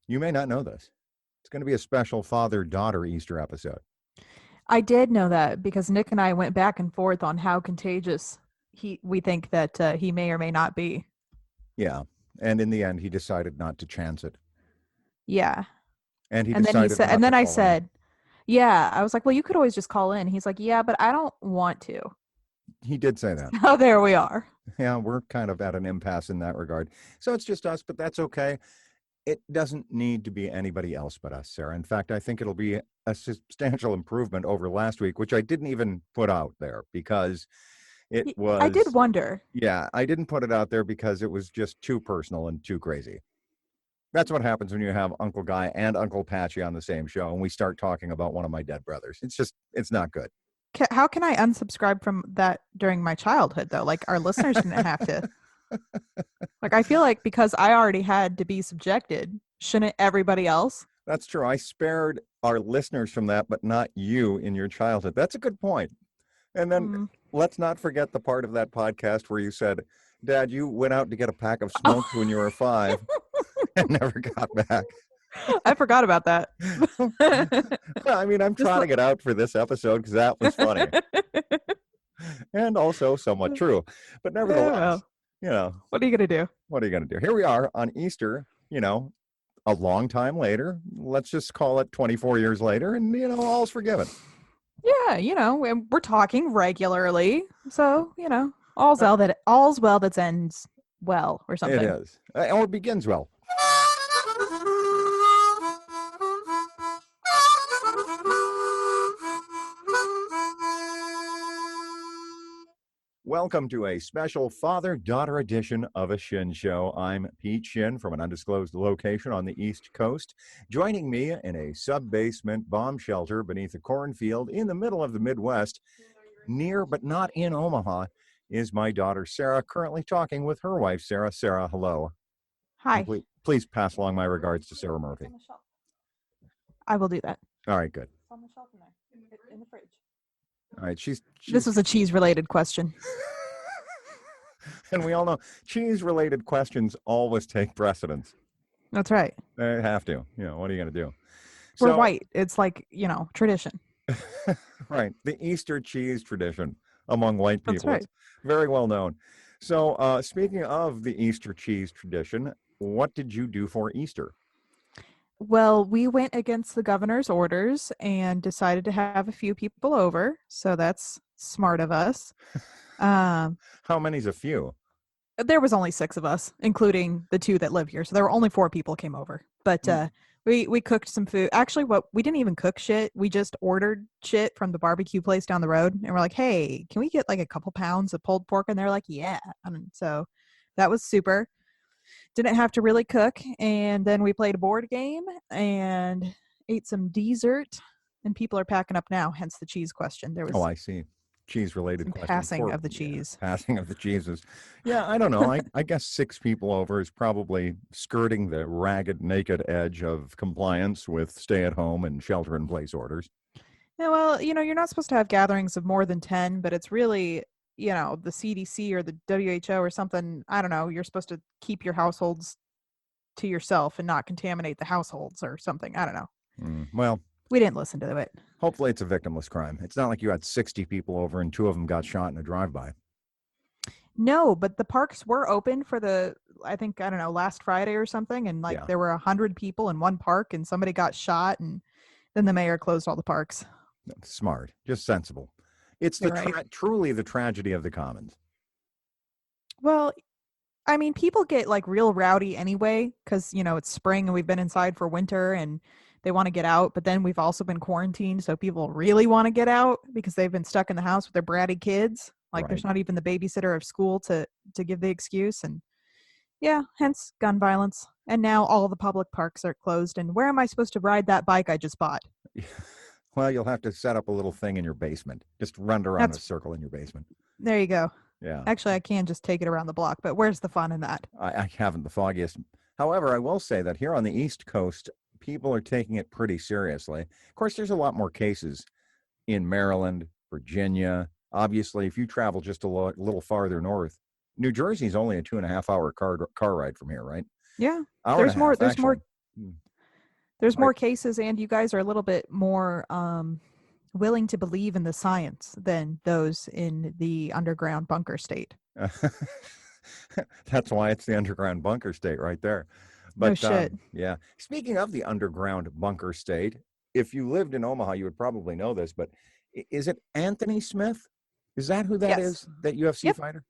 You may not know this. It's going to be a special father-daughter Easter episode. I did know that because Nick and I went back and forth on how contagious we think that he may or may not be. Yeah. And in the end, he decided not to chance it. Yeah. And he And then he decided said, and not to then I call in. said, yeah, I was like, well, you could always just call in. He's like, yeah, but I don't want to. He did say that. Oh, there we are. Yeah, we're kind of at an impasse in that regard. So it's just us, but that's okay. It doesn't need to be anybody else but us, Sarah. In fact, I think it'll be a substantial improvement over last week, which I didn't even put out there because it I did was, wonder. yeah, I didn't put it out there because it was just too personal and too crazy. That's what happens when you have Uncle Guy and Uncle Patchy on the same show and we start talking about one of my dead brothers. It's not good. How can I unsubscribe from that during my childhood, though? Like, our listeners didn't have to. Like, I feel like because I already had to be subjected, shouldn't everybody else? That's true. I spared our listeners from that, but not you in your childhood. That's a good point. And then let's not forget the part of that podcast where you said, Dad, you went out to get a pack of smokes when you were 5 and never got back. I forgot about that. I mean, I'm trotting it out for this episode because that was funny. And also somewhat true. But nevertheless, what are you going to do? What are you going to do? Here we are on Easter, a long time later. Let's just call it 24 years later, and, all's forgiven. Yeah, we're talking regularly. So, all's well that ends well or something. It is. Or it begins well. Welcome to a special father-daughter edition of A Shin Show. I'm Pete Shin from an undisclosed location on the East Coast. Joining me in a sub-basement bomb shelter beneath a cornfield in the middle of the Midwest, near but not in Omaha, is my daughter Sarah, currently talking with her wife Sarah. Sarah, hello. Hi. Please pass along my regards to Sarah Murphy. I will do that. All right, good. It's on the shelf in there, in the fridge. All right, This was a cheese-related question. And we all know cheese-related questions always take precedence. That's right. They have to. What are you going to do? We're white. It's like, tradition. Right. The Easter cheese tradition among white people. That's right. It's very well known. So speaking of the Easter cheese tradition, what did you do for Easter? Well, we went against the governor's orders and decided to have a few people over. So that's smart of us. How many's a few? There was only 6 of us, including the 2 that live here. So there were only 4 people came over. But we cooked some food. Actually, we didn't even cook shit. We just ordered shit from the barbecue place down the road. And we're like, hey, can we get like a couple pounds of pulled pork? And they're like, yeah. And so that was super. Didn't have to really cook. And then we played a board game and ate some dessert. And people are packing up now, hence the cheese question. There was I see. Cheese-related question. Passing of the cheese. Passing of the cheeses. Yeah, I don't know. I guess 6 people over is probably skirting the ragged, naked edge of compliance with stay-at-home and shelter-in-place orders. Yeah, well, you're not supposed to have gatherings of more than 10, but it's really, the CDC or the WHO or something. I don't know. You're supposed to keep your households to yourself and not contaminate the households or something. I don't know. Well, we didn't listen to it. Hopefully it's a victimless crime. It's not like you had 60 people over and 2 of them got shot in a drive-by. No, but the parks were open for last Friday or something. And there were 100 people in one park and somebody got shot and then the mayor closed all the parks. Smart, just sensible. It's truly the tragedy of the commons. Well, I mean, people get real rowdy anyway because, it's spring and we've been inside for winter and they want to get out, but then we've also been quarantined, so people really want to get out because they've been stuck in the house with their bratty kids. There's not even the babysitter of school to give the excuse, and hence gun violence. And now all the public parks are closed, and where am I supposed to ride that bike I just bought? Well, you'll have to set up a little thing in your basement. Just run it around a circle in your basement. There you go. Yeah. Actually, I can just take it around the block, but where's the fun in that? I haven't the foggiest. However, I will say that here on the East Coast, people are taking it pretty seriously. Of course, there's a lot more cases in Maryland, Virginia. Obviously, if you travel just a little farther north, New Jersey's only a 2.5-hour car ride from here, right? Yeah. There's more. There's Right. more cases, and you guys are a little bit more willing to believe in the science than those in the underground bunker state. That's why it's the underground bunker state right there. No But shit. yeah, speaking of the underground bunker state, if you lived in Omaha, you would probably know this, but is it Anthony Smith? Is that who that Yes. is? That UFC Yep. fighter?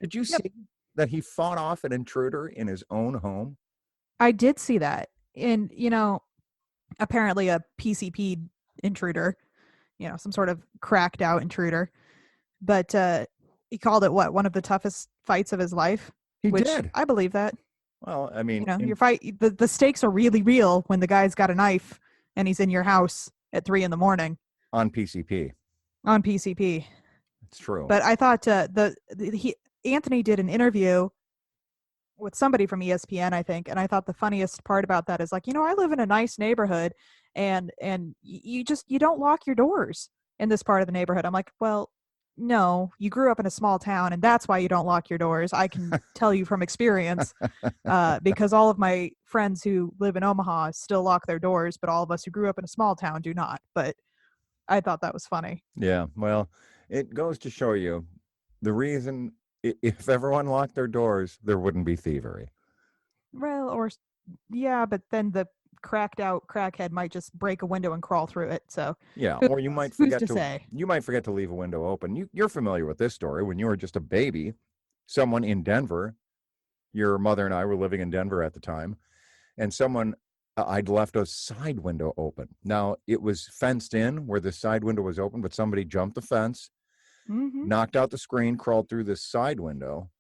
Did you Yep. see that he fought off an intruder in his own home? I did see that. And, apparently a PCP intruder, some sort of cracked out intruder. But he called it what? One of the toughest fights of his life, He which did. I believe that. Well, I mean, Your fight, the stakes are really real when the guy's got a knife and he's in your house at 3 a.m. on PCP, on PCP. it's true. But I thought Anthony did an interview with somebody from ESPN, I think, and I thought the funniest part about that is like, I live in a nice neighborhood, and you don't lock your doors in this part of the neighborhood. I'm like, well, no, you grew up in a small town, and that's why you don't lock your doors. I can tell you from experience, because all of my friends who live in Omaha still lock their doors, but all of us who grew up in a small town do not. But I thought that was funny. Yeah, well, it goes to show you the reason if everyone locked their doors, there wouldn't be thievery. Well, yeah, but then the cracked out crackhead might just break a window and crawl through it. So Yeah, who or who's to say? you might forget to leave a window open. You're familiar with this story. When you were just a baby, someone in Denver, your mother and I were living in Denver at the time, and someone I'd left a side window open. Now it was fenced in where the side window was open, but somebody jumped the fence, Mm-hmm. knocked out the screen, crawled through this side window,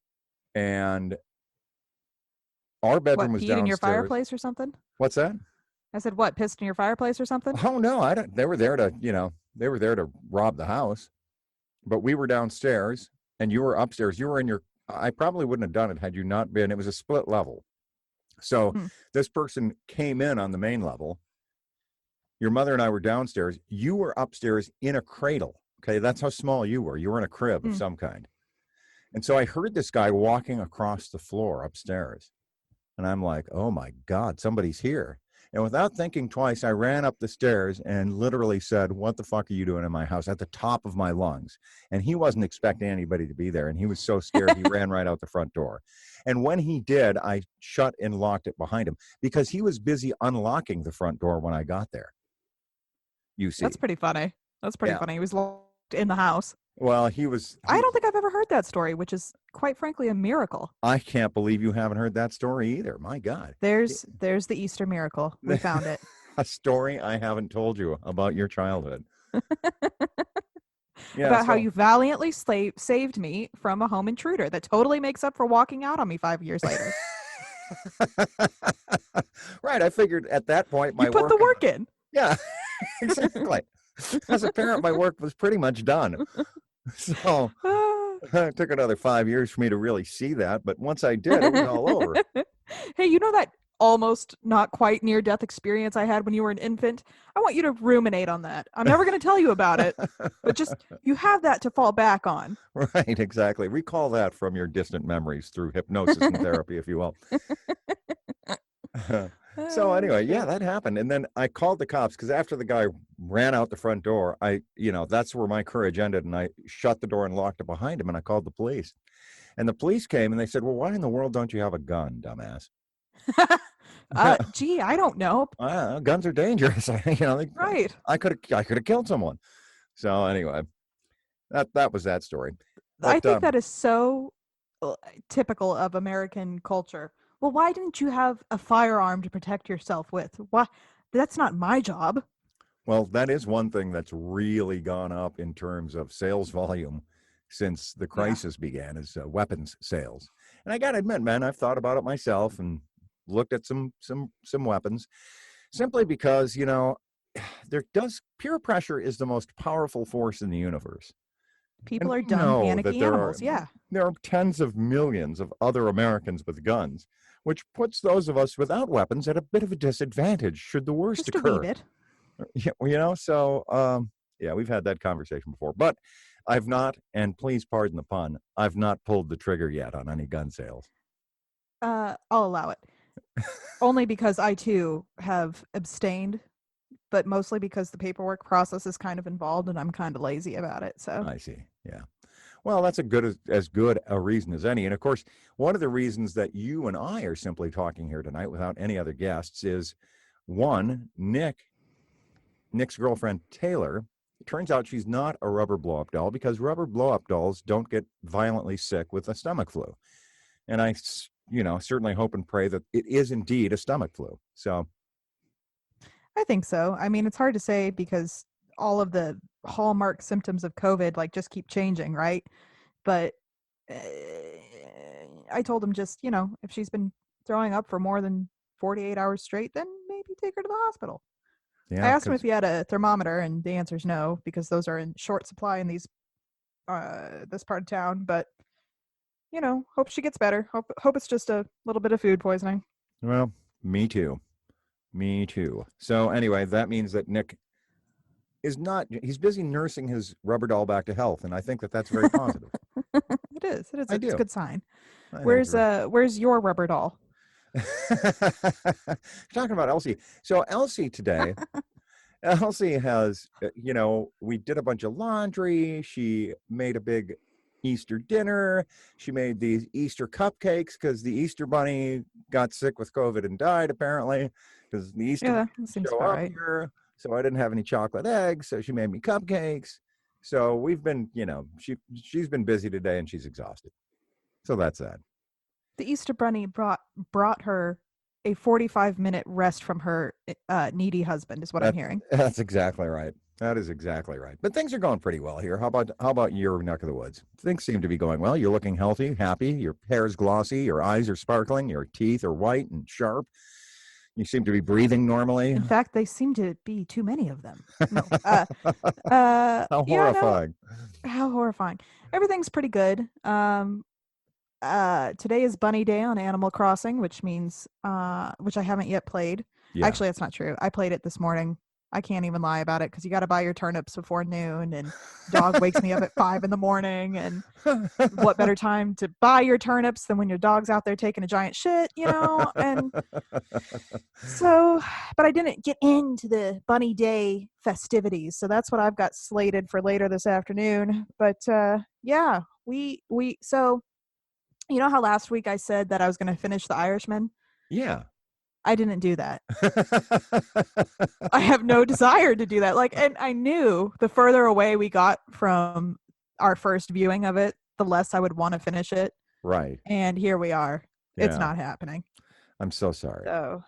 and our bedroom What, was peed in your downstairs. fireplace or something? What's that? I said, what, pissed in your fireplace or something? Oh no, I don't. They were there to, they were there to rob the house, but we were downstairs and you were upstairs. You were in your. I probably wouldn't have done it had you not been. It was a split level, so Hmm. this person came in on the main level. Your mother and I were downstairs. You were upstairs in a cradle. Okay, that's how small you were. You were in a crib of some kind. And so I heard this guy walking across the floor upstairs. And I'm like, oh my God, somebody's here. And without thinking twice, I ran up the stairs and literally said, what the fuck are you doing in my house, at the top of my lungs? And he wasn't expecting anybody to be there. And he was so scared, he ran right out the front door. And when he did, I shut and locked it behind him because he was busy unlocking the front door when I got there. You see. That's pretty funny. That's pretty Yeah. funny. He was locked in the house. Well, I don't think I've ever heard that story, which is quite frankly a miracle. I can't believe you haven't heard that story either. My God. There's the Easter miracle. We found it. A story I haven't told you about your childhood. Yeah, About how you valiantly saved me from a home intruder that totally makes up for walking out on me 5 years later. Right. I figured at that point You put the work in. Yeah, exactly. As a parent, my work was pretty much done. So it took another 5 years for me to really see that. But once I did, it was all over. Hey, you know that almost not quite near death experience I had when you were an infant? I want you to ruminate on that. I'm never going to tell you about it, but just you have that to fall back on. Right, exactly. Recall that from your distant memories through hypnosis and therapy, if you will. So anyway, yeah, that happened. And then I called the cops because after the guy ran out the front door, that's where my courage ended. And I shut the door and locked it behind him. And I called the police. And the police came and they said, well, why in the world don't you have a gun, dumbass? Gee, I don't know. Guns are dangerous. Right. I could have killed someone. So anyway, that was that story. But, I think that is so typical of American culture. Well, why didn't you have a firearm to protect yourself with? Why? That's not my job. Well, that is one thing that's really gone up in terms of sales volume since the crisis began, is weapons sales. And I got to admit, man, I've thought about it myself and looked at some weapons, simply because, peer pressure is the most powerful force in the universe. People are dumb, panicky animals. There are tens of millions of other Americans with guns, which puts those of us without weapons at a bit of a disadvantage should the worst Just occur. a wee bit. Yeah, we've had that conversation before, but I've not, and please pardon the pun, I've not pulled the trigger yet on any gun sales. I'll allow it. Only because I too have abstained, but mostly because the paperwork process is kind of involved and I'm kind of lazy about it. So I see. Yeah. Well, that's as good a reason as any. And of course, one of the reasons that you and I are simply talking here tonight without any other guests is one, Nick's girlfriend, Taylor. It turns out she's not a rubber blow up doll because rubber blow up dolls don't get violently sick with a stomach flu. And I, certainly hope and pray that it is indeed a stomach flu. So, I think so. I mean, it's hard to say because all of the hallmark symptoms of COVID like just keep changing, right? But uh, I told him just, if she's been throwing up for more than 48 hours straight, then maybe take her to the hospital. I yeah, asked him if because, he had a thermometer, and the answer is no because those are in short supply in this part of town. But hope she gets better. Hope it's just a little bit of food poisoning. well, me too. Me too. So, anyway, that means that Nick is not, he's busy nursing his rubber doll back to health. And I think that that's very positive. It is. It is. I It's a do. good sign. I think it's Where's very. where's your rubber doll? Talking about Elsie. So, Elsie has, we did a bunch of laundry. She made a big Easter dinner. She made these Easter cupcakes because the Easter bunny got sick with COVID and died, apparently, because the Easter Yeah, bunny that didn't seems show about up right. here. So I didn't have any chocolate eggs. So she made me cupcakes. So we've been, she's been busy today and she's exhausted. So that's that. The Easter Bunny brought her a 45-minute rest from her needy husband, is what I'm That hearing. that's exactly right. That is exactly right. But things are going pretty well here. How about your neck of the woods? Things seem to be going well. You're looking healthy, happy. Your hair is glossy. Your eyes are sparkling. Your teeth are white and sharp. You seem to be breathing normally. In fact, they seem to be too many of them. No. How Yeah, no. horrifying. How horrifying. Everything's pretty good. Today is Bunny Day on Animal Crossing, which means which I haven't yet played. Yeah. Actually, that's not true. I played it this morning. I can't even lie about it because you got to buy your turnips before noon, and dog wakes me up at 5 in the morning. And what better time to buy your turnips than when your dog's out there taking a giant shit, And so, but I didn't get into the Bunny Day festivities, so that's what I've got slated for later this afternoon. But yeah, we so you know how last week I said that I was going to finish The Irishman? Yeah. I didn't do that. I have no desire to do that. And I knew the further away we got from our first viewing of it, the less I would want to finish it. Right. And here we are. It's Yeah. not happening. I'm so sorry. So,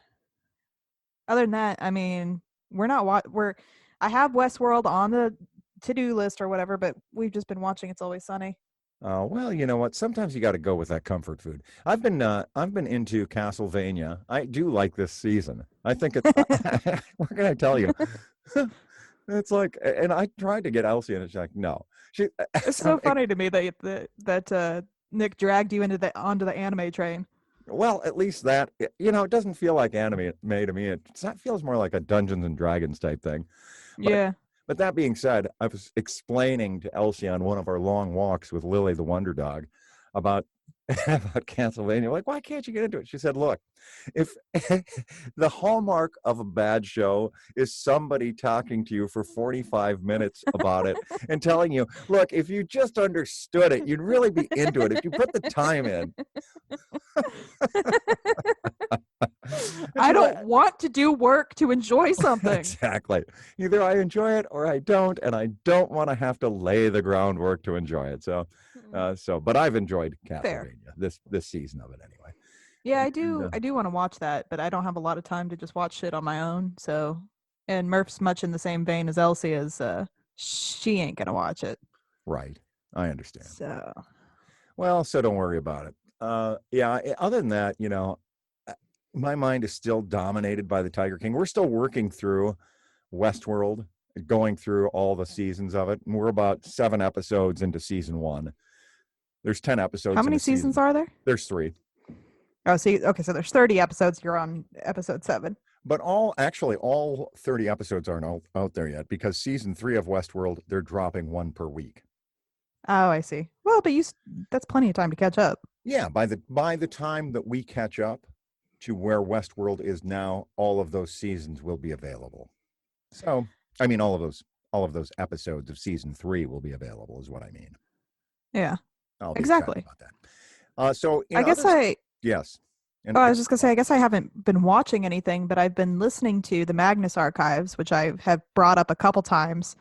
other than that, I mean, I have Westworld on the to-do list or whatever, but we've just been watching It's Always Sunny. Well, you know what? Sometimes you got to go with that comfort food. I've been into Castlevania. I do like this season. I think it's what can I tell you? It's like, and I tried to get Elsie, and it's like, no. She, It's so funny to me that Nick dragged you onto the anime train. well, at least that, it doesn't feel like anime to me. It feels more like a Dungeons and Dragons type thing. But Yeah. but that being said, I was explaining to Elsie on one of our long walks with Lily the Wonder Dog about about Castlevania. Like, why can't you get into it? She said, look, if the hallmark of a bad show is somebody talking to you for 45 minutes about it and telling you, look, if you just understood it, you'd really be into it if you put the time in. And I she's don't like, want to do work to enjoy something. exactly. Either I enjoy it or I don't, and I don't want to have to lay the groundwork to enjoy it. But I've enjoyed Fair. Castlevania this season of it anyway. Yeah, I And, do. I do want to watch that, but I don't have a lot of time to just watch shit on my own. So, and Murph's much in the same vein as Elsie is. She ain't gonna watch it. right, I understand. So, Well, so don't worry about it. Yeah. Other than that, my mind is still dominated by the Tiger King. We're still working through Westworld, going through all the seasons of it, and we're about 7 episodes into season 1. There's 10 episodes how in many a season. seasons are there? There's 3. Oh, see, okay, so there's 30 episodes. You're on episode 7. But all 30 episodes aren't out there yet because season 3 of Westworld, they're dropping 1 per week. Oh, I see. Well, but that's plenty of time to catch up. Yeah, by the time that we catch up, to where Westworld is now, all of those seasons will be available. So, I mean, all of those episodes of season 3 will be available, is what I mean. Yeah, I'll be excited exactly. about that. So, in I guess others, yes, and oh, I was just gonna say, I guess I haven't been watching anything, but I've been listening to the Magnus Archives, which I have brought up a couple times,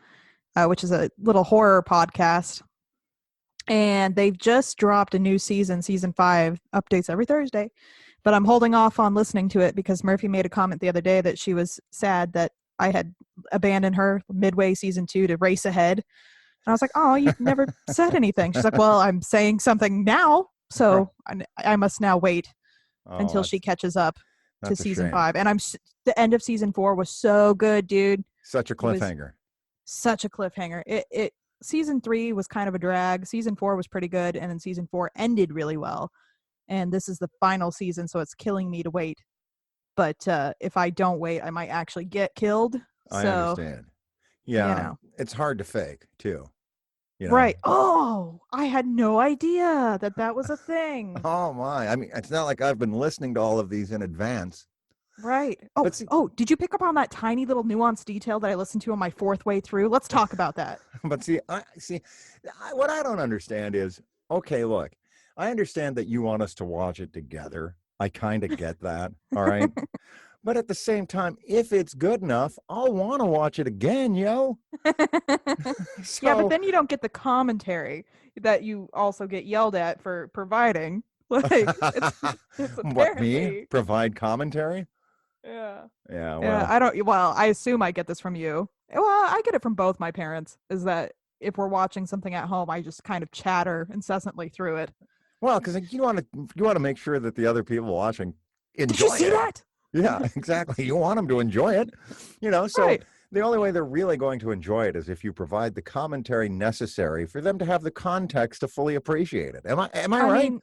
which is a little horror podcast. And they've just dropped a new season 5, updates every Thursday. But I'm holding off on listening to it because Murphy made a comment the other day that she was sad that I had abandoned her midway season 2 to race ahead. And I was like, oh, you never said anything. She's like, well, I'm saying something now, so I must now wait until she catches up to that's a season shame. 5. And the end of season 4 was so good, dude. Such a cliffhanger. Such a cliffhanger. It season 3 was kind of a drag. Season 4 was pretty good, and then season 4 ended really well. And this is the final season, so it's killing me to wait. But if I don't wait, I might actually get killed. I So, understand. Yeah, you know. it's hard to fake too. You know? Right. Oh, I had no idea that was a thing. Oh my! I mean, it's not like I've been listening to all of these in advance. Right. Oh, did you pick up on that tiny little nuanced detail that I listened to on my 4th way through? Let's talk about that. But what I don't understand is, okay, look, I understand that you want us to watch it together. I kind of get that. All right. But at the same time, if it's good enough, I'll want to watch it again, yo. Yeah, but then you don't get the commentary that you also get yelled at for providing. Like, it's apparently... What, me? Provide commentary? Yeah. Yeah, well. Yeah, I assume I get this from you. Well, I get it from both my parents, is that if we're watching something at home, I just kind of chatter incessantly through it. Well, because you want to make sure that the other people watching enjoy it. Did you see that? Yeah, exactly. You want them to enjoy it, so right. The only way they're really going to enjoy it is if you provide the commentary necessary for them to have the context to fully appreciate it. Am I right? Mean,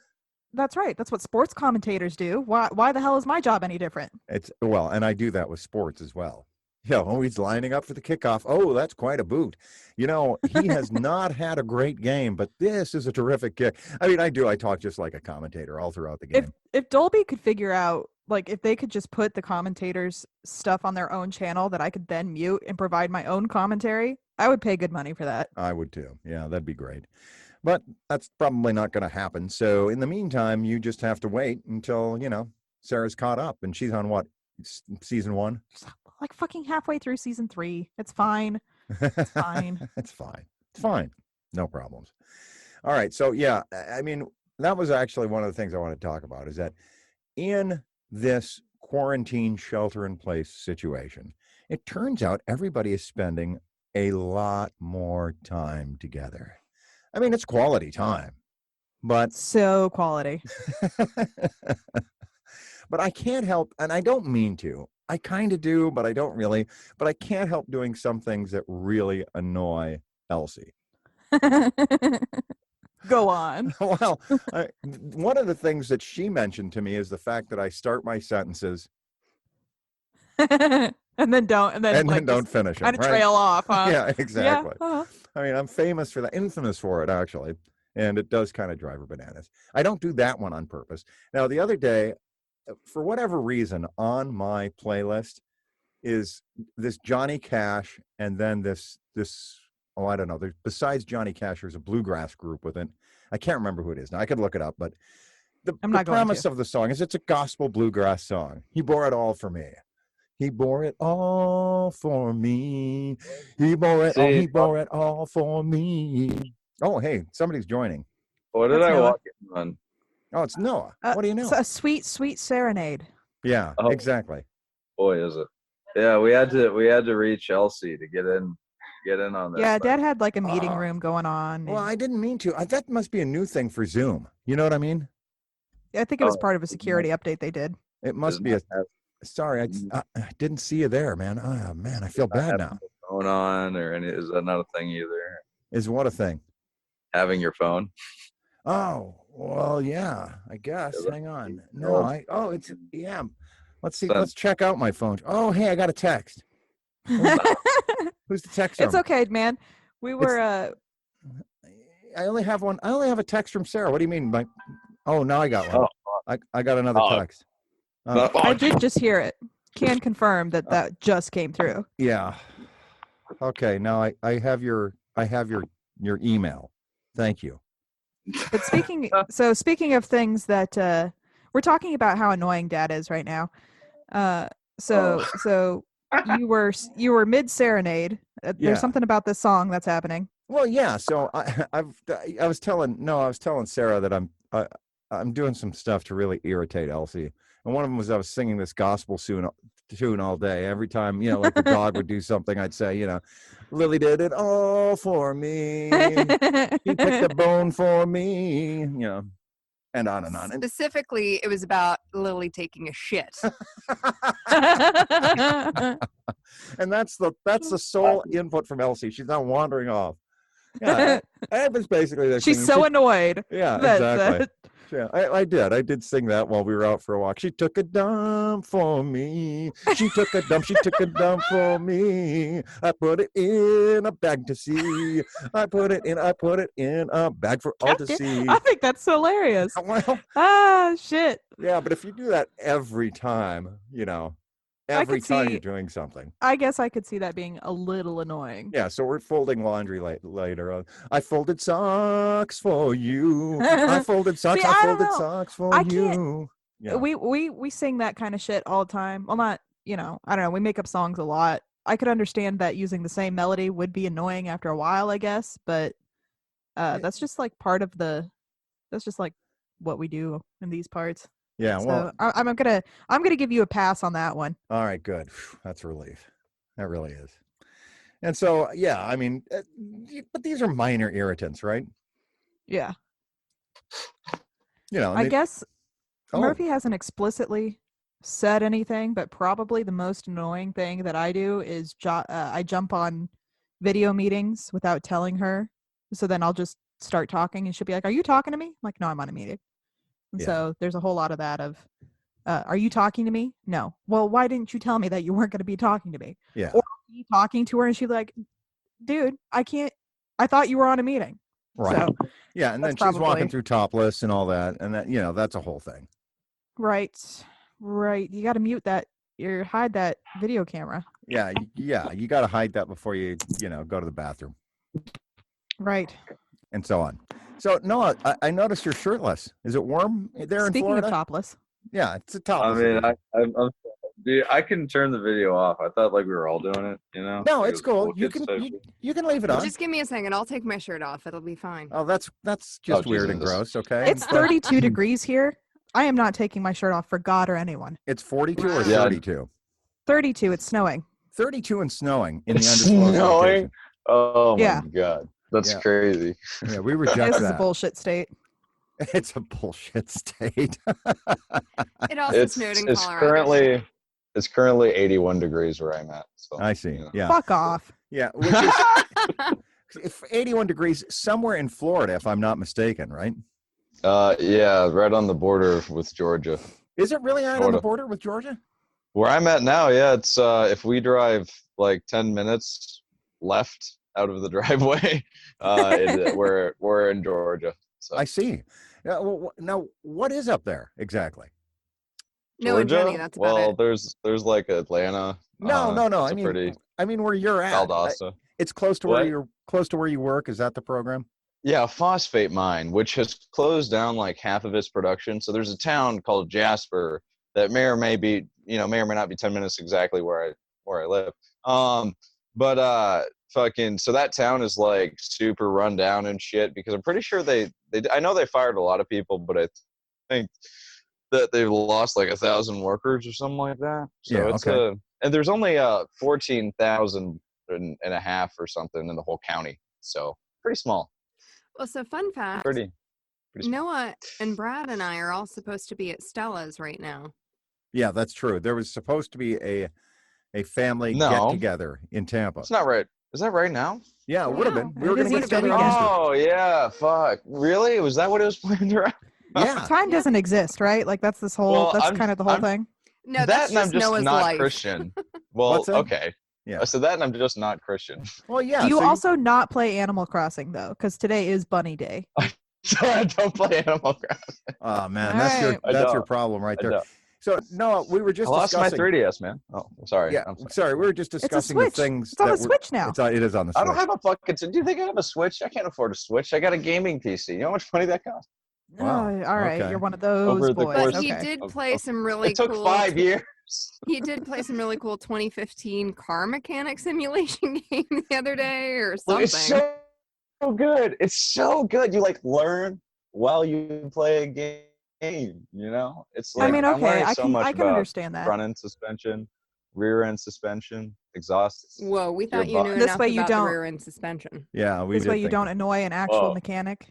that's right. That's what sports commentators do. Why the hell is my job any different? And I do that with sports as well. He's lining up for the kickoff. Oh, that's quite a boot. He has not had a great game, but this is a terrific kick. I mean, I talk just like a commentator all throughout the game. If Dolby could figure out, like, if they could just put the commentators' stuff on their own channel that I could then mute and provide my own commentary, I would pay good money for that. I would too. Yeah, that'd be great. But that's probably not going to happen. So in the meantime, you just have to wait until, Sarah's caught up. And she's on what? Season 1? Like fucking halfway through season 3. It's fine. It's fine. It's fine. It's fine. No problems. All right. So, yeah, I mean, that was actually one of the things I want to talk about, is that in this quarantine shelter-in-place situation, it turns out everybody is spending a lot more time together. I mean, it's quality time, but... So quality. But I can't help, and I don't mean to. I kind of do, but I don't really. But I can't help doing some things that really annoy Elsie. Go on. Well, one of the things that she mentioned to me is the fact that I start my sentences and then don't finish them. Kind of trail off, huh? Yeah, exactly. Yeah, uh-huh. I mean, I'm famous for that, infamous for it, actually, and it does kind of drive her bananas. I don't do that one on purpose. Now, the other day, for whatever reason, on my playlist is this Johnny Cash, and then this I don't know. Besides Johnny Cash, there's a bluegrass group with it. I can't remember who it is now. I could look it up, but the premise of the song is it's a gospel bluegrass song. He bore it all for me. He bore it all for me. He bore it all for me. Oh, hey, somebody's joining. What did I walk in on? Oh, it's Noah. What do you know? It's a sweet, sweet serenade. Yeah, exactly. Boy, is it. Yeah, we had to reach Elsie to get in on this. Yeah, Dad had like a meeting room going on. Well, I didn't mean to. That must be a new thing for Zoom. You know what I mean? I think it was part of a security update they did. It must be sorry, I didn't see you there, man. Oh, man, I feel bad now. Phone on or any? Is that not a thing either? Is what a thing? Having your phone. Oh, well, yeah, I guess. Hang on. No, it's Let's see. Let's check out my phone. Oh, hey, I got a text. Who's the text from? It's okay, man. We were I only have one. I only have a text from Sarah. What do you mean? Oh, now I got one. I got another text. I did just hear it. Can confirm that just came through. Yeah. Okay. Now I have your email. Thank you. But speaking of things that we're talking about how annoying Dad is right now. So you were mid serenade. There's Yeah. something about this song that's happening. Well, yeah. So I was telling Sarah that I'm doing some stuff to really irritate Elsie, and one of them was I was singing this gospel tune all day. Every time, like the dog would do something, I'd say, Lily did it all for me. He picked a bone for me, and on and on. And Specifically, it was about Lily taking a shit. and that's the sole input from Elsie. She's not wandering off. Yeah, I was basically she's so annoyed. Yeah, exactly. Yeah, I did sing that while we were out for a walk. She took a dump for me. She took a dump for me. I put it in a bag to see. I put it in a bag for all to see. I think that's hilarious. Well, shit. Yeah, but if you do that every time, every time you're doing something. I guess I could see that being a little annoying. Yeah, so we're folding laundry later. I folded socks for you. I folded socks. See, I folded socks for you. Yeah. We sing that kind of shit all the time. Well, not, I don't know. We make up songs a lot. I could understand that using the same melody would be annoying after a while, I guess. But that's just like that's just like what we do in these parts. Yeah, well, so I'm gonna give you a pass on that one. All right, good. That's a relief. That really is. And so, yeah, I mean, but these are minor irritants, right? Yeah. I guess Murphy hasn't explicitly said anything, but probably the most annoying thing that I do is I jump on video meetings without telling her. So then I'll just start talking, and she'll be like, "Are you talking to me?" I'm like, "No, I'm on a meeting." And so there's a whole lot of that of, are you talking to me? No. Well, why didn't you tell me that you weren't going to be talking to me? Yeah. Or me talking to her and she's like, dude, I thought you were on a meeting. Right. So, yeah. And then she's walking through topless and all that. And that, that's a whole thing. Right. You got to mute that. Hide that video camera. Yeah. You got to hide that before you, go to the bathroom. Right. And so on. So, Noah, I noticed you're shirtless. Is it warm there in Florida? Speaking of topless. Yeah, it's a topless. I mean, dude, I can turn the video off. I thought like we were all doing it, No, it's cool. You can leave it on. Just give me a second. I'll take my shirt off. It'll be fine. Oh, that's just weird and gross. Okay. It's 32 degrees here. I am not taking my shirt off for God or anyone. It's 42 or 32? 32. It's snowing. 32 and snowing in the undisclosed location. Oh my God. That's crazy. Yeah, we reject that. This is a bullshit state. It's a bullshit state. It also snowed in Colorado. It's currently 81 degrees where I'm at. So I see. Yeah. Fuck off. Yeah. Which is 81 degrees somewhere in Florida, if I'm not mistaken, right? Yeah, right on the border with Georgia. Is it really on the border with Georgia? Where I'm at now, yeah, it's if we drive like 10 minutes left out of the driveway, we're in Georgia. So. I see. Well, now, what is up there exactly? No, in Jenny, that's about it. Well, there's like Atlanta. No. I mean, where you're at. Valdosta. It's close to where you work. Is that the program? Yeah, a phosphate mine, which has closed down like half of its production. So there's a town called Jasper that may or may not be 10 minutes exactly where I live. So that town is like super run down and shit because I'm pretty sure I know they fired a lot of people, but I think that they've lost like 1,000 workers or something like that. So and there's only 14,000 and a half or something in the whole county. So pretty small. Well, so fun fact. Pretty small. Noah and Brad and I are all supposed to be at Stella's right now. Yeah, that's true. There was supposed to be a family get together in Tampa. It's not right. Is that right now? Yeah, it would have been. We were going to get together. Oh, yeah. Fuck. Really? Was that what it was planned around? Yeah. Time doesn't exist, right? Like that's this whole. That's kind of the whole thing. No, that's just Noah's not life. Christian. Well, okay. Yeah. I said that, and I'm just not Christian. Well, yeah. Do you also not play Animal Crossing though? Because today is Bunny Day. So I don't play Animal Crossing. Oh man, that's your problem right there. So no, we were I just lost my discussing. 3DS, man. Oh, sorry. Yeah, I'm sorry. sorry. We were just It's a discussing the Switch. things It's on that the Switch now. It is on the Switch. I don't have a fucking. Do you think I have a Switch? I can't afford a Switch. I got a gaming PC. You know how much money that costs? Wow, Oh, all right, okay. you're one of those Over the boys. course But he Okay. did of- play of- some really It took cool. 5 years. He did play some really cool 2015 car mechanic simulation game the other day, or Look, something. it's so good. It's so good. You like learn while you play a game. You know, it's like I mean, I'm okay, learning I so can much I can about understand that. front end suspension, rear end suspension, exhaust. Whoa, we thought you knew This enough way you about the don't- rear end suspension. Yeah, we This did way you think don't that. annoy an actual Whoa. mechanic.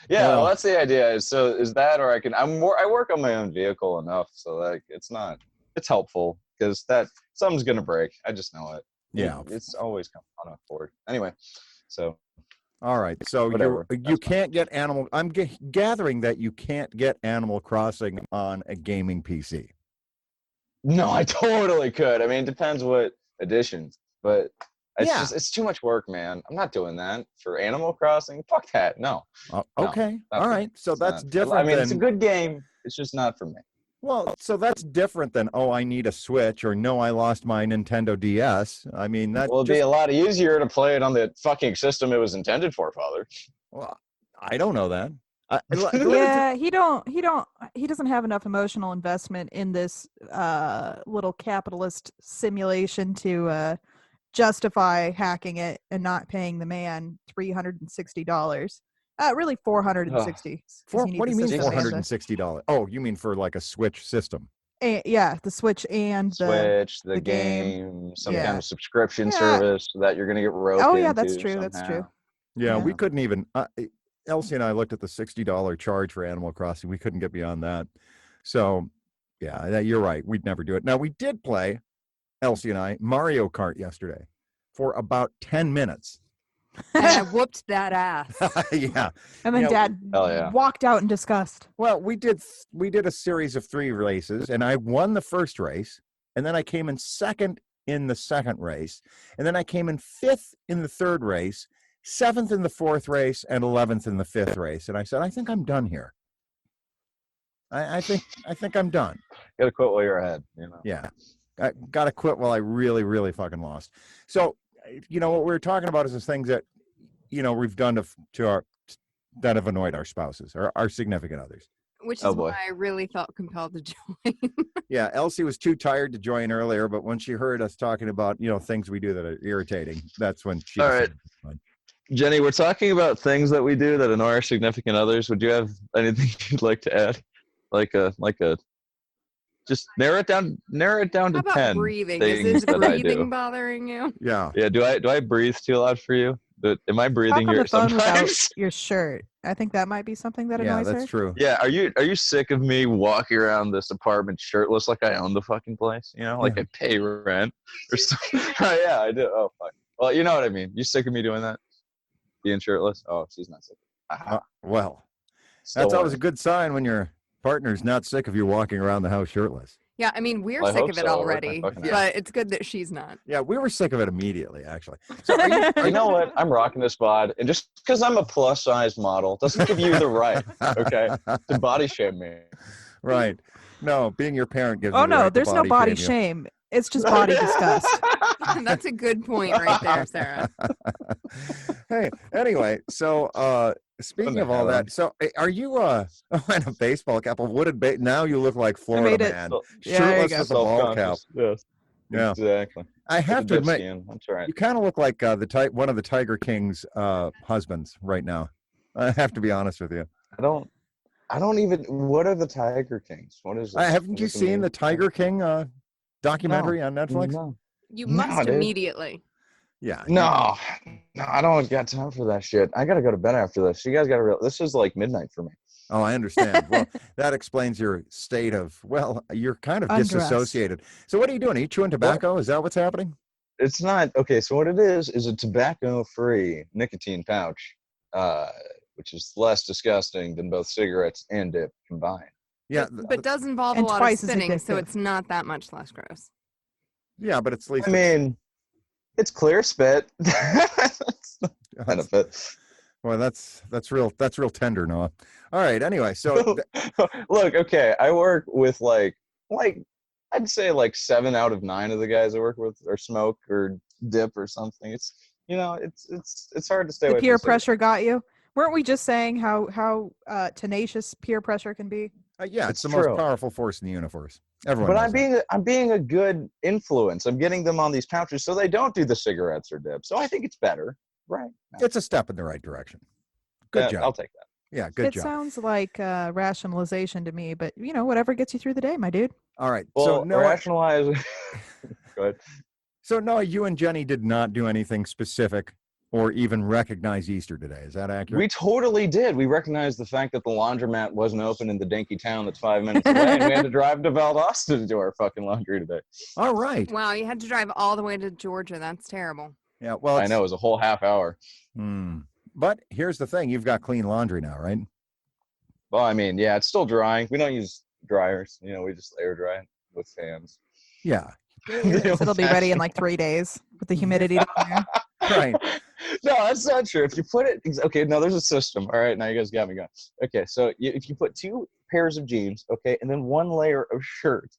Yeah, Well- well, that's the idea. Is that, or I work on my own vehicle enough, so like it's helpful because that something's gonna break. I just know it. Yeah. It's always on a Ford. Anyway, so All right. So Whatever. you That's fine. can't get Animal. I'm gathering that you can't get Animal Crossing on a gaming PC. no, I totally could. I mean, it depends what editions, but Yeah. it's too much work, man. I'm not doing that for Animal Crossing. Fuck that. No. No, Okay. not All for right. me. So It's that's not. different. I mean, it's a than, good game. It's just not for me. Well, so that's different than I need a Switch or no, I lost my Nintendo DS. I mean that. Well, it'd be a lot easier to play it on the fucking system it was intended for, Father. Well, I don't know that. Yeah, he doesn't have enough emotional investment in this little capitalist simulation to justify hacking it and not paying the man $360. Really $460. What do you mean $460? $460? Oh, you mean for like a Switch system? Yeah, the Switch and Switch, the game. game, some Yeah. kind of subscription Yeah. service that you're gonna get roped Oh into. yeah, that's true. That's true. somehow. Yeah, we Yeah. couldn't even. Elsie and I looked at the $60 charge for Animal Crossing. We couldn't get beyond that. So, yeah, you're right. We'd never do it. Now we did play, Elsie and I, Mario Kart yesterday for about 10 minutes. And I whooped that ass. Yeah. And then Yeah, Dad Hell yeah. walked out in disgust. Well, we did a series of 3 races, and I won the first race, and then I came in second in the second race, and then I came in 5th in the third race, 7th in the fourth race, and 11th in the 5th race. And I said, I think I'm done here. I think I'm done. You gotta quit while you're ahead, you know. Yeah. I got to quit while I really, really fucking lost. So, what we're talking about is the things that, we've done that have annoyed our spouses or our significant others. Which is Oh, boy. why I really felt compelled to join. Yeah, Elsie was too tired to join earlier, but when she heard us talking about, things we do that are irritating, that's when she All decided right. it's fun. Jenny, we're talking about things that we do that annoy our significant others. Would you have anything you'd like to add? Like a just narrow it down How to about 10 breathing? things Is that I do. breathing bothering you? Yeah. Yeah, do I breathe too loud for you? Am I Talk breathing on here the phone without sometimes? your shirt. I think that might be something that Yeah, annoys that's her. true. Yeah, are you sick of me walking around this apartment shirtless like I own the fucking place? Like Yeah. I pay rent or something? Oh, yeah, I do. Oh, fuck. Well, you know what I mean. You sick of me doing that? Being shirtless? Oh, she's not sick. Well, Still that's always a winning. good sign when your partner's not sick of you walking around the house shirtless. Yeah, I mean, we're Well, I sick hope of it so. I work my already, fucking ass. but it's good that she's not. Yeah, we were sick of it immediately, actually. So are you, You know what? I'm rocking this bod, and just because I'm a plus size model doesn't give you the right, okay, to body shame me. Right. No, being your parent gives Oh you the no, right to there's no body shame you. shame. It's just body disgust. That's a good point right there, Sarah. Hey, anyway, so speaking the of all hell? that, so are you in a baseball cap, a wooded now you look like Florida made it. man. Yeah, there you Shirtless go. with a ball cap. Self-conscious. Yes. Yeah. Exactly. I have to admit, That's right. you kind of look like one of the Tiger King's husbands right now. I have to be honest with you. I don't even. What are the Tiger Kings? What is this? Haven't you seen the Tiger King documentary on Netflix? No. You No, must dude. immediately. Yeah. No, I don't got time for that shit. I gotta go to bed after this. You guys gotta this is like midnight for me. Oh, I understand. Well, that explains your state of, you're kind of Undressed. disassociated. So what are you doing? Are you chewing tobacco? Is that what's happening? It's not okay. So what it is a tobacco-free nicotine pouch, which is less disgusting than both cigarettes and dip combined. Yeah. But does involve a And lot of twice as spinning, so addictive. it's not that much less gross. Yeah, but it's at least. I mean, it's clear spit. That's the benefit. Well, that's real tender, Noah. All right. Anyway, so Look, okay, I work with like I'd say like 7 out of 9 of the guys I work with or smoke or dip or something. It's it's hard to stay The away peer from cigarettes. pressure got you. Weren't we just saying how tenacious peer pressure can be? yeah, it's It's the most true. powerful force in the universe. Everyone But knows that. I'm being a good influence. I'm getting them on these pouches so they don't do the cigarettes or dip. So I think it's better, right? No, It's a step in the right direction. Good job. I'll take that. Yeah, good It job. sounds like rationalization to me, but whatever gets you through the day, my dude. All right. So Well, Noah, rationalize. Go ahead. so Noah, you and Jenny did not do anything specific or even recognize Easter today. Is that accurate? We totally did. We recognized the fact that the laundromat wasn't open in the dinky town that's 5 minutes away, and we had to drive to Valdosta to do our fucking laundry today. All right. Wow, you had to drive all the way to Georgia. That's terrible. Yeah. Well, I know, it was a whole half hour. But here's the thing: you've got clean laundry now, right? Well, I mean, yeah, it's still drying. We don't use dryers. We just air dry it with fans. Yeah. It'll be ready in like 3 days with the humidity down there. Right. No, that's not true. If you put it, okay, no, there's a system. All right, now you guys got me going. Okay, so if you put 2 pairs of jeans, okay, and then 1 layer of shirt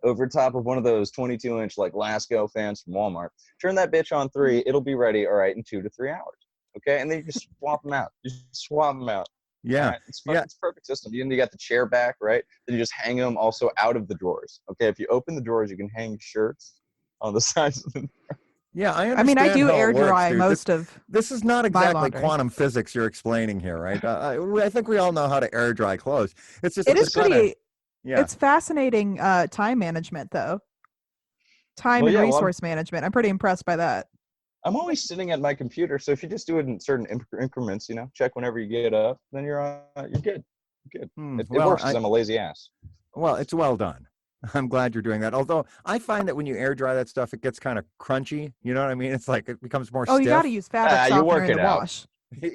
over top of one of those 22-inch like Lasco fans from Walmart, turn that bitch on 3, it'll be ready, all right, in 2 to 3 hours. Okay, and then you just swap them out. Just swap them out. Yeah. Right? It's a perfect system. You got the chair back, right? Then you just hang them also out of the drawers. Okay, if you open the drawers, you can hang shirts on the sides of them. Yeah, I understand. I mean, I do how it air works, dry dude. most of. This is not my exactly laundry. quantum physics you're explaining here, right? I think we all know how to air dry clothes. It's just It is pretty. Yeah. It's fascinating time management, though. Time Well, and yeah, well, resource management. I'm pretty impressed by that. I'm always sitting at my computer, so if you just do it in certain increments, check whenever you get up, then you're good. You're good. It well, works because I'm a lazy ass. Well, it's well done. I'm glad you're doing that. Although I find that when you air dry that stuff, it gets kind of crunchy. You know what I mean? It's like it becomes more Oh, stiff. you got to use fabric You softener work in it the out. wash.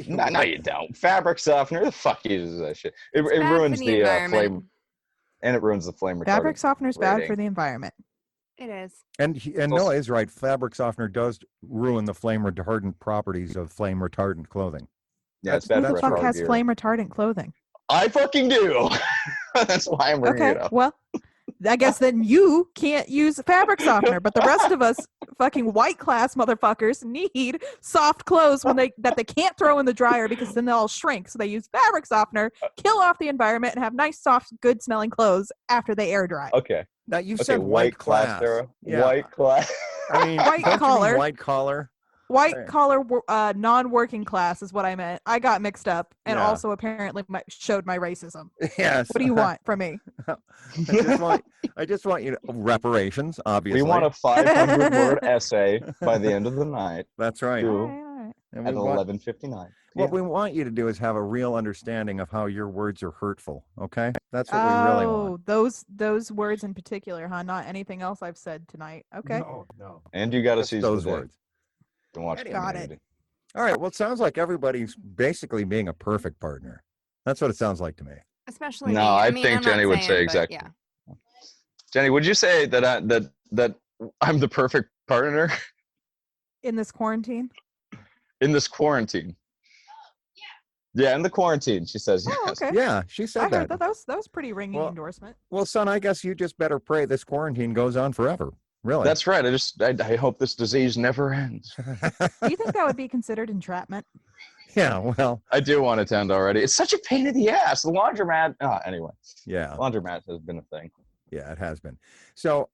No, you don't. Fabric softener, the fuck uses that shit? It Bad ruins for the environment. flame, and it ruins the flame retardant. Fabric softener is bad rating. for the environment. It is. And Noah is right. Fabric softener does ruin the flame retardant properties of flame retardant clothing. Yeah, it's bad Who for the us fuck hard has gear. flame retardant clothing? I fucking do. That's why I'm bringing it Okay, up. well, I guess then you can't use fabric softener, but the rest of us fucking white class motherfuckers need soft clothes that they can't throw in the dryer because then they'll all shrink. So they use fabric softener, kill off the environment, and have nice, soft, good smelling clothes after they air dry. Okay. Now you Okay, said white class. Sarah. Yeah. White class. I mean, White don't you mean collar. white collar. White Right. collar, non-working class is what I meant. I got mixed up, and Yeah. also apparently showed my racism. Yes. What do you want from me? I just want you to reparations. Obviously, We want a 500-word essay by the end of the night. That's right. True. All right. And At we want, 11:59. what we want you to do is have a real understanding of how your words are hurtful. Okay, that's what we really want. Those words in particular, huh? Not anything else I've said tonight. Okay. No. And you got to Just see those words. And watch Got it. Community. All right. Well, it sounds like everybody's basically being a perfect partner. That's what it sounds like to me. Especially No, me. I mean, think I'm not Jenny would say saying, but exactly. Yeah. Jenny, would you say that that I'm the perfect partner In this quarantine. in this quarantine? Yeah, in the quarantine, she says yes. Oh, okay. Yeah, she said I heard that. that was pretty ringing Well- endorsement. Well, son, I guess you just better pray this quarantine goes on forever. Really? That's right. I hope this disease never ends. Do you think that would be considered entrapment? Yeah. Well. I do want it to end already. It's such a pain in the ass. The laundromat. Anyway, Yeah. laundromat has been a thing. Yeah, it has been. So,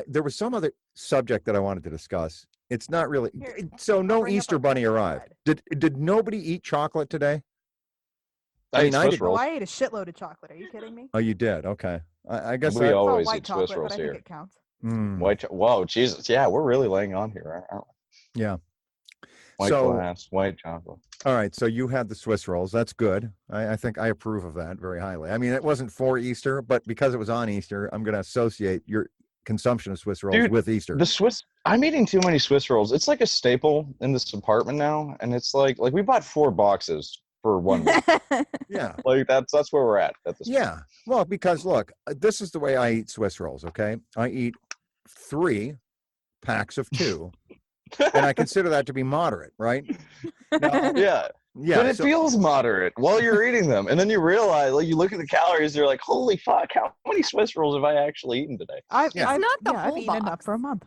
there was some other subject that I wanted to discuss. It's not really. Here, So, no bring up Easter a bunny picture arrived. bread. Did nobody eat chocolate today? I I ate mean, I Swiss did- rolls. Oh, I ate a shitload of chocolate. Are you kidding me? Oh, you did. Okay. I guess We I, It's all always white eat Swiss chocolate, rolls but I think here. it counts. White. Whoa, Jesus. Yeah, we're really laying on here, aren't we? Yeah. White So- glass, white chocolate. All right. So you had the Swiss rolls. That's good. I think I approve of that very highly. I mean, it wasn't for Easter, but because it was on Easter, I'm going to associate your consumption of Swiss rolls Dude, with Easter. The Swiss. I'm eating too many Swiss rolls. It's like a staple in this apartment now, and it's like we bought 4 boxes for 1 week. Yeah. Like that's where we're at this. Yeah. Well, because look, this is the way I eat Swiss rolls. Okay. I eat 3 packs of 2, and I consider that to be moderate, right? Now, Yeah. Yeah. But it feels moderate while you're eating them. And then you realize, like, you look at the calories, you're like, holy fuck, how many Swiss rolls have I actually eaten today? I've Yeah. not the I've whole eaten enough box. for a month.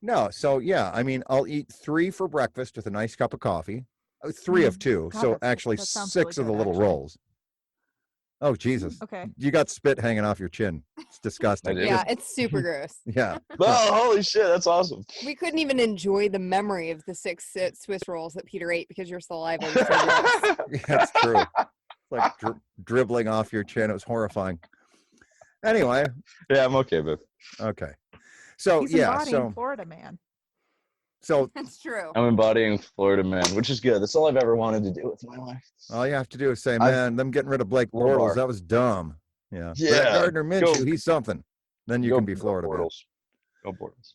No, so yeah, I mean, I'll eat 3 for breakfast with a nice cup of coffee. 3 of 2, God, so that's- actually that sounds 6 really of the good, little actually. rolls. Oh Jesus! Okay. You got spit hanging off your chin. It's disgusting. I did. Yeah, it's super gross. Yeah. Oh, holy shit, that's awesome. We couldn't even enjoy the memory of the 6 Swiss rolls that Peter ate because your saliva was so gross. That's true. It's like dribbling off your chin. It was horrifying. Anyway, Yeah, I'm okay, but okay. So He's yeah, embodying Florida man. so That's true. I'm embodying Florida man, which is good. That's all I've ever wanted to do with my life. all you have to do is say, I've- "Man, them getting rid of Blake Low Bortles, bar. that was dumb." Yeah. Yeah, Brett Gardner Minshew, go- he's something. Then you can be Florida man. Bortles. Go Bortles.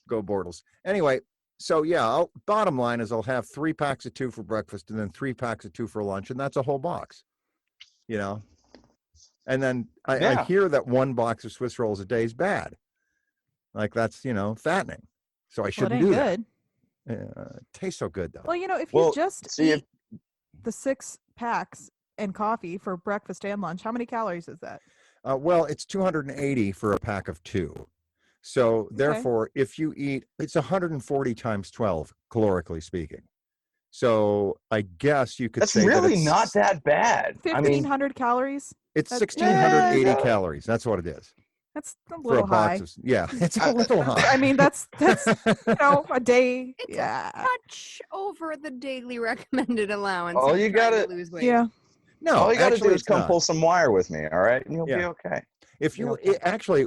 Go Bortles. Anyway, so yeah, bottom line is I'll have 3 packs of 2 for breakfast and then 3 packs of 2 for lunch, and that's a whole box. You know, and then I Yeah. hear that 1 box of Swiss rolls a day is bad. Like that's fattening. So I Well, it shouldn't ain't do good. that. It tastes so good though. Well, if Well, you just see, eat the 6 packs and coffee for breakfast and lunch, how many calories is that? Well, it's 280 for a pack of 2. So therefore, if you eat, it's 140 times 12, calorically speaking. So I guess you could that's say really that it's not that bad. I mean, 1,500 calories. It's That's- 1,680 Yeah. calories. That's what it is That's a for little a high. box of. Yeah, it's a little high. I mean, that's a day. It's Yeah. a touch over the daily recommended allowance. All if you you're trying gotta- to lose weight. Yeah. No, all you got to actually, do is it's come not. pull some wire with me, all right? And you'll be Yeah. okay. If you actually,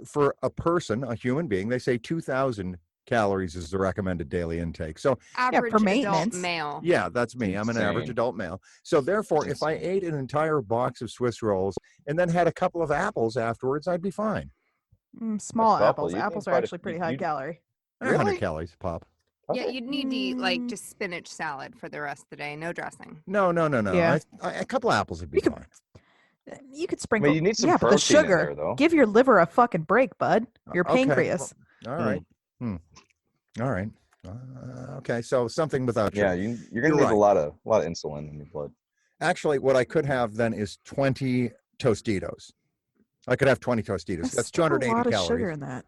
for a person, a human being, they say 2,000 calories is the recommended daily intake. So Average for adult maintenance. male. yeah, that's me. I'm an average Insane. adult male. So therefore, if I Insane. ate an entire box of Swiss rolls and then had a couple of apples afterwards, I'd be fine. Small That's thoughtful. apples. You need Apples are quite a- actually pretty you- high you- calorie. 100 Really? calories pop. Yeah, you'd need to eat like Mm. just spinach salad for the rest of the day. No dressing. No. Yeah. A couple of apples would be You could- fine. You could I sprinkle. mean, you need some yeah, but the protein in sugar. there, though. Give your liver a fucking break, bud. Your Okay, pancreas. All right. All right. Okay. So something without sugar. Yeah, you're You're gonna need right. a lot of insulin in your blood. Actually, what I could have then is 20 Tostitos. I could have 20 Tostitos. That's still 280 a lot calories. of sugar in that.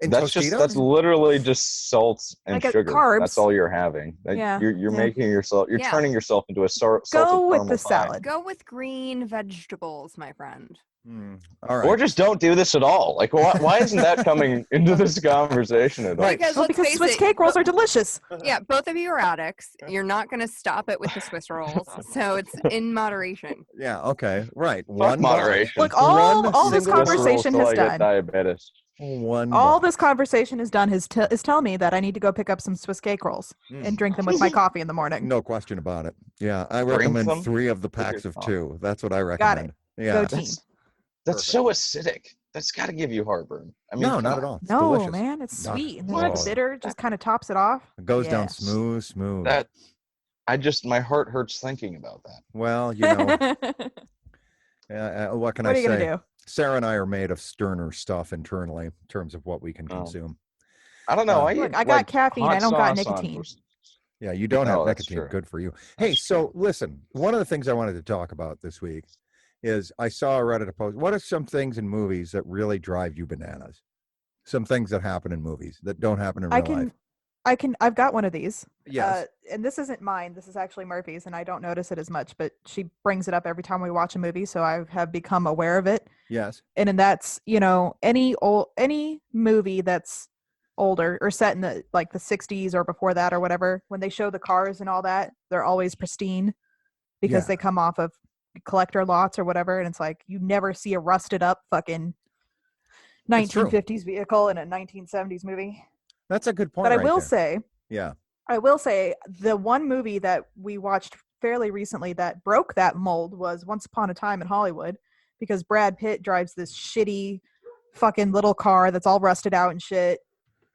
In That's Tostitos? literally just salt and Like a sugar. carbs. That's all you're having. Yeah, You're yeah. making yourself. You're Yeah. turning yourself into a salted Go with caramel the pie. salad. Go with green vegetables, my friend. All right. Or just don't do this at all. Like, why isn't that coming into this conversation at all? Right. Because Well, let's because face Swiss it, cake rolls are delicious. yeah, both of you are addicts. You're not going to stop it with the Swiss rolls, so it's in moderation. Yeah. Okay. Right. Fuck One box. moderation. Look, all this single Swiss rolls conversation till has I get done. diabetes. One All box. this conversation has done is tell me that I need to go pick up some Swiss cake rolls and drink them with my coffee in the morning. No question about it. Yeah. I Drink recommend them 3 of the with your packs of coffee. 2. That's what I Got recommend. it. Yeah. Go team. That's so acidic. That's got to give you heartburn. I mean, No, come not on. at all. It's No, delicious. man, it's Not- sweet and then What? the bitter just kind of tops it off. It goes down Yes. smooth. That my heart hurts thinking about that. Well, what can What I are you say? gonna do? Sarah and I are made of sterner stuff internally in terms of what we can Oh. consume. I don't know. Look, I got caffeine, I don't got nicotine. Yeah, you don't have Oh, that's nicotine. true. Good for you. Hey, so listen, one of the things I wanted to talk about this week is I saw a Reddit post. What are some things in movies that really drive you bananas? Some things that happen in movies that don't happen in real life. I've got one of these. Yes. And this isn't mine. This is actually Murphy's, and I don't notice it as much, but she brings it up every time we watch a movie, so I have become aware of it. Yes. And that's, any movie that's older or set in the 60s or before that or whatever, when they show the cars and all that, they're always pristine because Yeah. they come off of collector lots or whatever, and it's like you never see a rusted up fucking It's true. 1950s vehicle in a 1970s movie. That's a good point. But I right will there. say, Yeah. the one movie that we watched fairly recently that broke that mold was Once Upon a Time in Hollywood, because Brad Pitt drives this shitty fucking little car that's all rusted out and shit,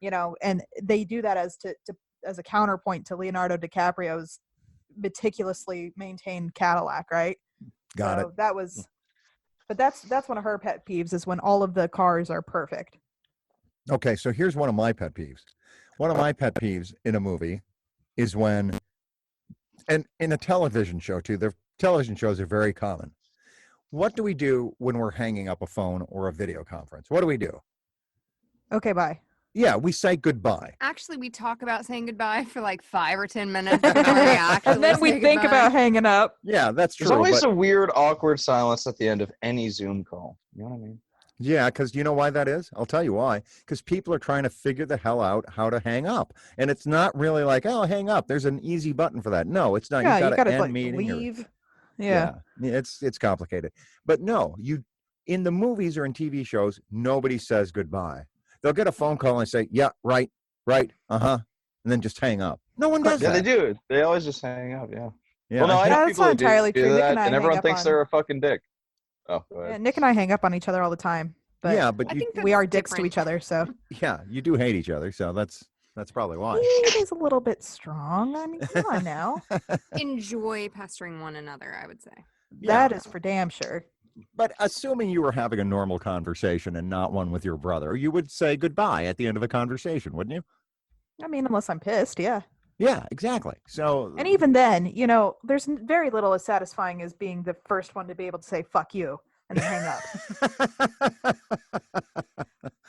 and they do that as a counterpoint to Leonardo DiCaprio's meticulously maintained Cadillac, right? Got So it. that was, but that's one of her pet peeves is when all of the cars are perfect. Okay, so here's one of my pet peeves. One of my pet peeves in a movie is when And in a television show too, the television shows are very common. What do we do when we're hanging up a phone or a video conference? What do we do? Okay, bye. Yeah, we say goodbye. Actually, we talk about saying goodbye for like 5 or 10 minutes before we actually And then we say think goodbye. about hanging up. Yeah, that's true. There's always but a weird, awkward silence at the end of any Zoom call. You know what I mean? yeah, because you know why that is? I'll tell you why. Because people are trying to figure the hell out how to hang up. And it's not really like, oh, hang up. There's an easy button for that. No, it's not. Yeah, you you got gotta to end like meeting. leave. Yeah. It's complicated. But no, in the movies or in TV shows, nobody says goodbye. They'll get a phone call and say, yeah, right, uh-huh, and then just hang up. No one does Yeah, that. they do. They always just hang up. Yeah. Yeah, Well, no, I know That's people not that do entirely true. Nick that, and I and everyone hang up thinks on- they're a fucking dick. Oh, go ahead. Yeah, Nick and I hang up on each other all the time. But yeah, but I think we that's are dicks to different. each other, so yeah, you do hate each other, so that's probably why. it is a little bit strong. I mean, come on now. Enjoy pestering one another, I would say. That is for damn sure. But assuming you were having a normal conversation and not one with your brother, you would say goodbye at the end of a conversation, wouldn't you? I mean, unless I'm pissed, yeah. Yeah, exactly. So, And even then, there's very little as satisfying as being the first one to be able to say "fuck you" and then hang up.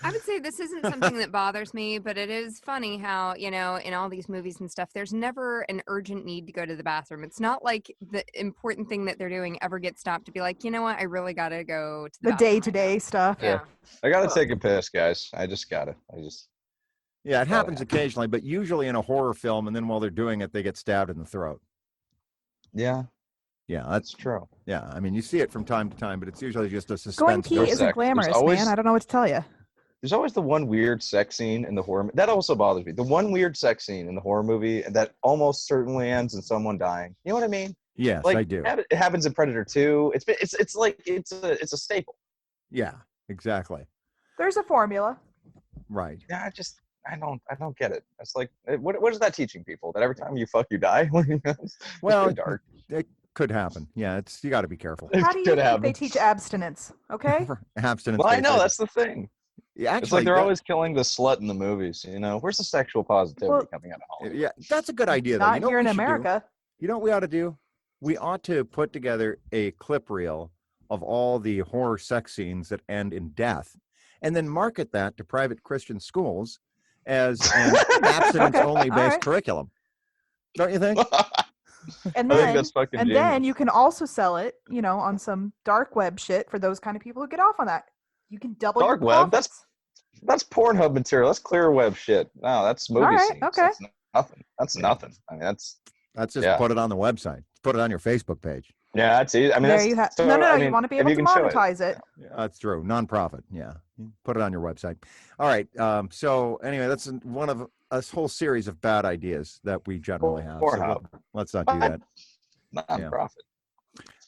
I would say this isn't something that bothers me, but it is funny how, in all these movies and stuff, there's never an urgent need to go to the bathroom. It's not like the important thing that they're doing ever gets stopped to be like, you know what, I really got to go to the The bathroom right day-to-day now." stuff. Yeah. I gotta take a piss, guys. I just gotta. yeah, it happens occasionally, but usually in a horror film, and then while they're doing it, they get stabbed in the throat. Yeah, Yeah, that's true. yeah. I mean, you see it from time to time, but it's usually just a Going suspense. pee There's isn't sex. There's glamorous, always- man. I don't know what to tell you. There's always the one weird sex scene in the horror. That also bothers me. The one weird sex scene in the horror movie that almost certainly ends in someone dying. You know what I mean? Yes, Like I do. it happens in Predator 2. It's like it's a staple. Yeah, exactly. There's a formula. Right. Yeah, I don't get it. It's like what is that teaching people? That every time you fuck you die? It's Well, pretty dark. It could happen. Yeah, you got to be careful. How do you could think happen. they teach abstinence? Okay. Abstinence. Well, I know basically. that's the thing. Yeah, It's like actually, they're always killing the slut in the movies. Where's the sexual positivity Well, coming out of Hollywood? yeah, that's a good idea. Though. Not You know here what in we should do? America. You know what we ought to do? We ought to put together a clip reel of all the horror sex scenes that end in death, and then market that to private Christian schools as an abstinence-only all based right. curriculum. Don't you think? And I think then that's fucking and genius. then you can also sell it, on some dark web shit for those kind of people who get off on that. You can double Dark your web? profits. That's Pornhub material. That's clear web shit. No, that's movie right, scenes. okay. That's nothing. That's nothing. I mean, that's Let's just Yeah. put it on the website. Put it on your Facebook page. yeah. That's easy. I mean, There that's, you have. so, No, I you mean, want to be if able you to can show it. monetize it. Yeah, that's true. Nonprofit. Yeah. Put it on your website. All right. So anyway, that's one of a whole series of bad ideas that we generally have. So Pornhub. let's not do that. Non-profit.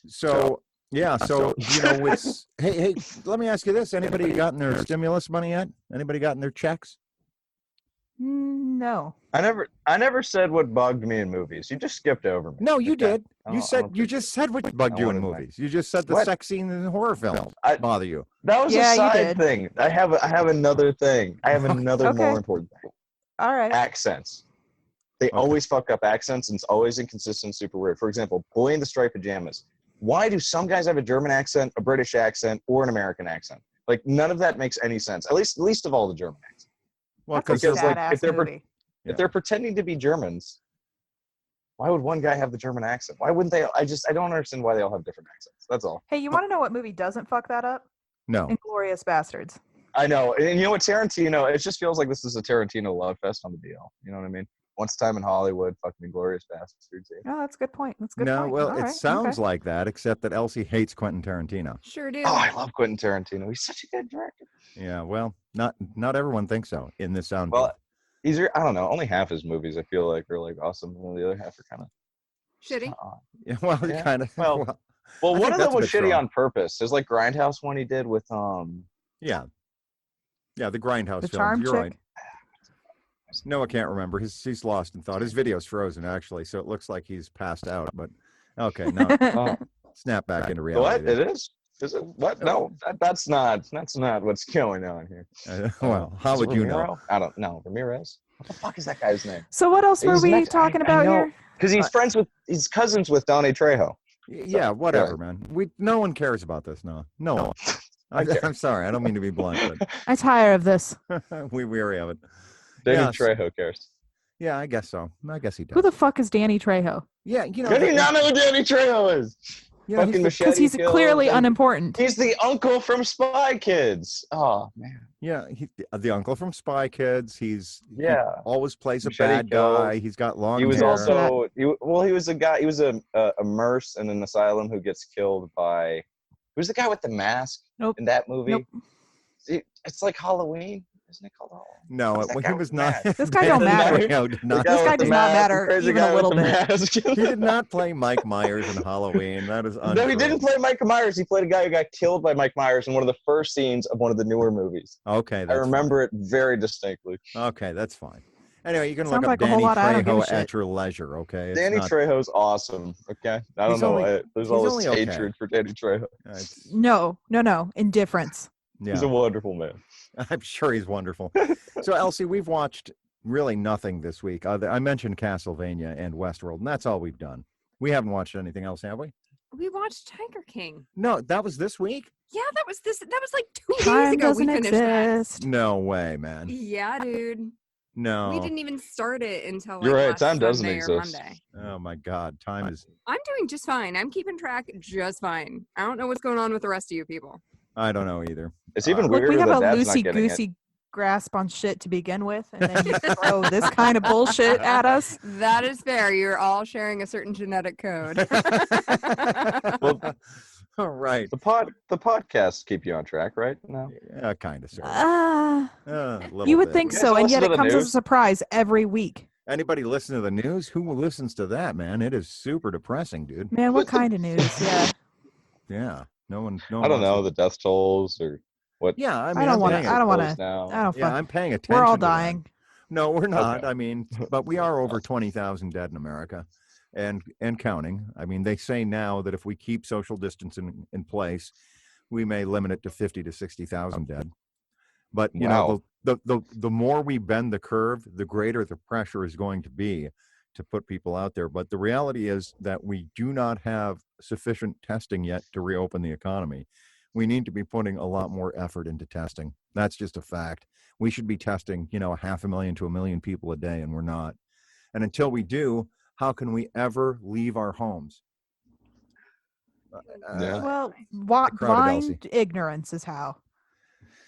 So yeah. So it's hey. Let me ask you this: anybody gotten their stimulus money yet? Anybody gotten their checks? No. I never said what bugged me in movies. You just skipped over me. No, you Okay. did. I You don't- I said don't you think just said what bugged I you in would've been. movies. You just said the What? sex scene in horror films I- bother you. That was Yeah, a you side did. thing. I have another thing. I have another Okay. more important thing. All right. Accents. They always fuck up accents, and it's always inconsistent, super weird. For example, Boy in the Striped Pajamas. Why do some guys have a German accent, a British accent, or an American accent? Like none of that makes any sense. At least of all the German accents. Well, That's a because, like, badass if they're movie. Yeah. If they're pretending to be Germans, why would one guy have the German accent? Why wouldn't they? I don't understand why they all have different accents. That's all. Hey, you want to know what movie doesn't fuck that up? no. Inglorious Bastards. I know. And you know what, Tarantino, it just feels like this is a Tarantino love fest on the DL. You know what I mean? Once Time in Hollywood, fucking Inglorious Bastards. Oh, that's a good point. That's a good No, point. well, All it right, sounds okay. like that, except that Elsie hates Quentin Tarantino. Sure do. Oh, I love Quentin Tarantino. He's such a good director. Yeah, well, not everyone thinks so in this sound. Well, I don't know. Only half his movies I feel like are like awesome, and the other half are kind of Shitty. yeah, well, yeah. kind of. Well, Well, Well, I one think of that's them a was bit shitty strong. on purpose. There's like Grindhouse one he did with yeah, the Grindhouse The films. Charm You're Chick. right. Noah can't remember. He's lost in thought. His video's frozen actually, so it looks like he's passed out. But okay, no, oh, snap back into what? reality. It is? Is it what? No, that's not what's going on here. Well, how Is it would you know? Ramiro? I don't know. Ramirez. What the fuck is that guy's name? So what else were He's we Mex- talking I about know, here? because he's cousins with Donnie Trejo. Yeah, So, whatever, man. No one cares about this. No one. I'm sorry. I don't mean to be blunt, I'm tired of this. but we weary of it. Danny Yes. Trejo cares. Yeah, I guess so. I guess he does. Who the fuck is Danny Trejo? Yeah, you know. How do you not know who Danny Trejo is? You know, Fucking Because machete he's kills clearly and- unimportant. He's the uncle from Spy Kids. Oh man. Yeah, the uncle from Spy Kids. He always plays a Machete bad guy. kills. He's got long He was hair. also he was a guy. He was a nurse in an asylum who gets killed by. Who's the guy with the mask Nope. in that movie? Nope. It's like Halloween, isn't it called Halloween? No, What's that well, guy he was with the not. mask? This guy don't matter. Trejo did not- The This guy with the does not mask, matter the crazy even a guy with little the bit. mask. He did not play Mike Myers in Halloween. That is untrue. No, he didn't play Mike Myers. He played a guy who got killed by Mike Myers in one of the first scenes of one of the newer movies. Okay, I that's remember it very distinctly. fine. Okay, that's fine. Anyway, you can Sounds look up like a whole Danny lot I don't give a Trejo shit. at your leisure. Okay, Danny Trejo's awesome. Okay, I don't He's know only- why there's he's all only this okay. hatred for Danny Trejo. No. Indifference. He's a wonderful man. I'm sure he's wonderful. So, Elsie, we've watched really nothing this week. I mentioned Castlevania and Westworld, and that's all we've done. We haven't watched anything else, have we? We watched Tiger King. No, that was this week? Yeah, that was like 2 days Time ago we doesn't finished that. exist. No way, man. Yeah, dude. No. We didn't even start it until like You're right, last time doesn't Sunday or exist. Monday. Oh, my God. Time is... I'm doing just fine. I'm keeping track just fine. I don't know what's going on with the rest of you people. I don't know either. It's even Look, weirder we have that a Dad's not getting it. loosey-goosey grasp on shit to begin with, and then you throw this kind of bullshit at us. That is fair. You're all sharing a certain genetic code. Well, All right. the podcasts keep you on track, right? No. Yeah, kind of, sort of. Uh, A little you would bit. think You guys so, and listen yet to it the comes as a news? surprise every week. Anybody listen to the news? Who listens to that, man? It is super depressing, dude. Man, what kind of news? Yeah. Yeah. No one I don't wants know to- the death tolls or what. Yeah, I mean, I don't I'm want paying to. I don't want close to. now. I don't. Yeah, fuck. I'm paying attention. We're all to that. dying. No, we're not. Okay. I mean, but we are over 20,000 dead in America, and counting. I mean, they say now that if we keep social distancing in place, we may limit it to 50 to 60,000 dead. But you know, the more we bend the curve, the greater the pressure is going to be to put people out there. But the reality is that we do not have sufficient testing yet to reopen the economy. We need to be putting a lot more effort into testing. That's just a fact. We should be testing, 500,000 to 1 million people a day, and we're not. And until we do, how can we ever leave our homes? Yeah. Well, crowded blind ignorance is how.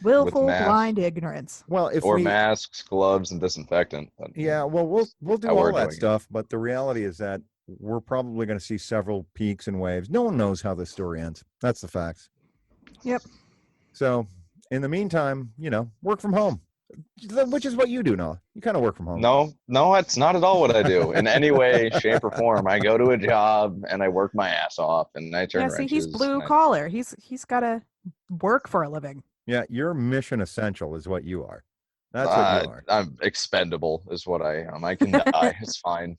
Willful masks. blind ignorance. Well, if Or we, masks, gloves, and disinfectant. But yeah, well, we'll do How we're all that doing it. stuff, but the reality is that we're probably going to see several peaks and waves. No one knows how this story ends. That's the facts. Yep. So, in the meantime, work from home, which is what you do, Noah. You kind of work from home. No, it's not at all what I do in any way, shape, or form. I go to a job and I work my ass off and I turn Yeah, see, wrenches. he's blue and I- collar. He's got to work for a living. Yeah, you're mission essential, is what you are. That's what you are. I'm expendable, is what I am. I can die. It's fine.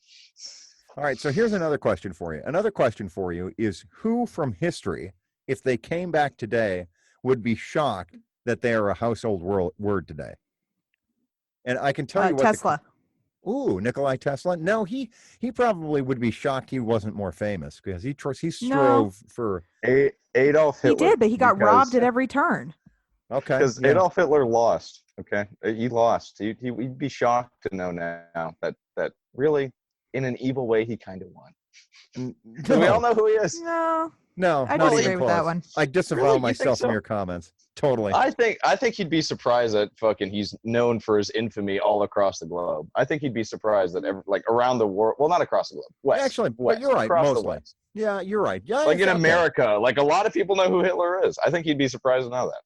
All right, so here's another question for you. Another question for you is who from history, if they came back today, would be shocked that they are a household word today? And I can tell you what Tesla. Ooh, Nikolai Tesla. No, he probably would be shocked he wasn't more famous because he strove for. Adolf Hitler. He did, but he got because- robbed at every turn. Okay. Because yeah. Adolf Hitler lost. Okay, he lost. He'd be shocked to know now that really, in an evil way, he kind of won. Do we all know who he is? No, I not disagree even with that close. one. I disavow Really? You myself think so? from your comments. Totally. I think he'd be surprised that fucking he's known for his infamy all across the globe. I think he'd be surprised that around the world. Well, not across the globe. West. Actually, but West, you're right. across the Mostly. West. Yeah, you're right. Yeah, Like in it's okay. America, like a lot of people know who Hitler is. I think he'd be surprised to know that.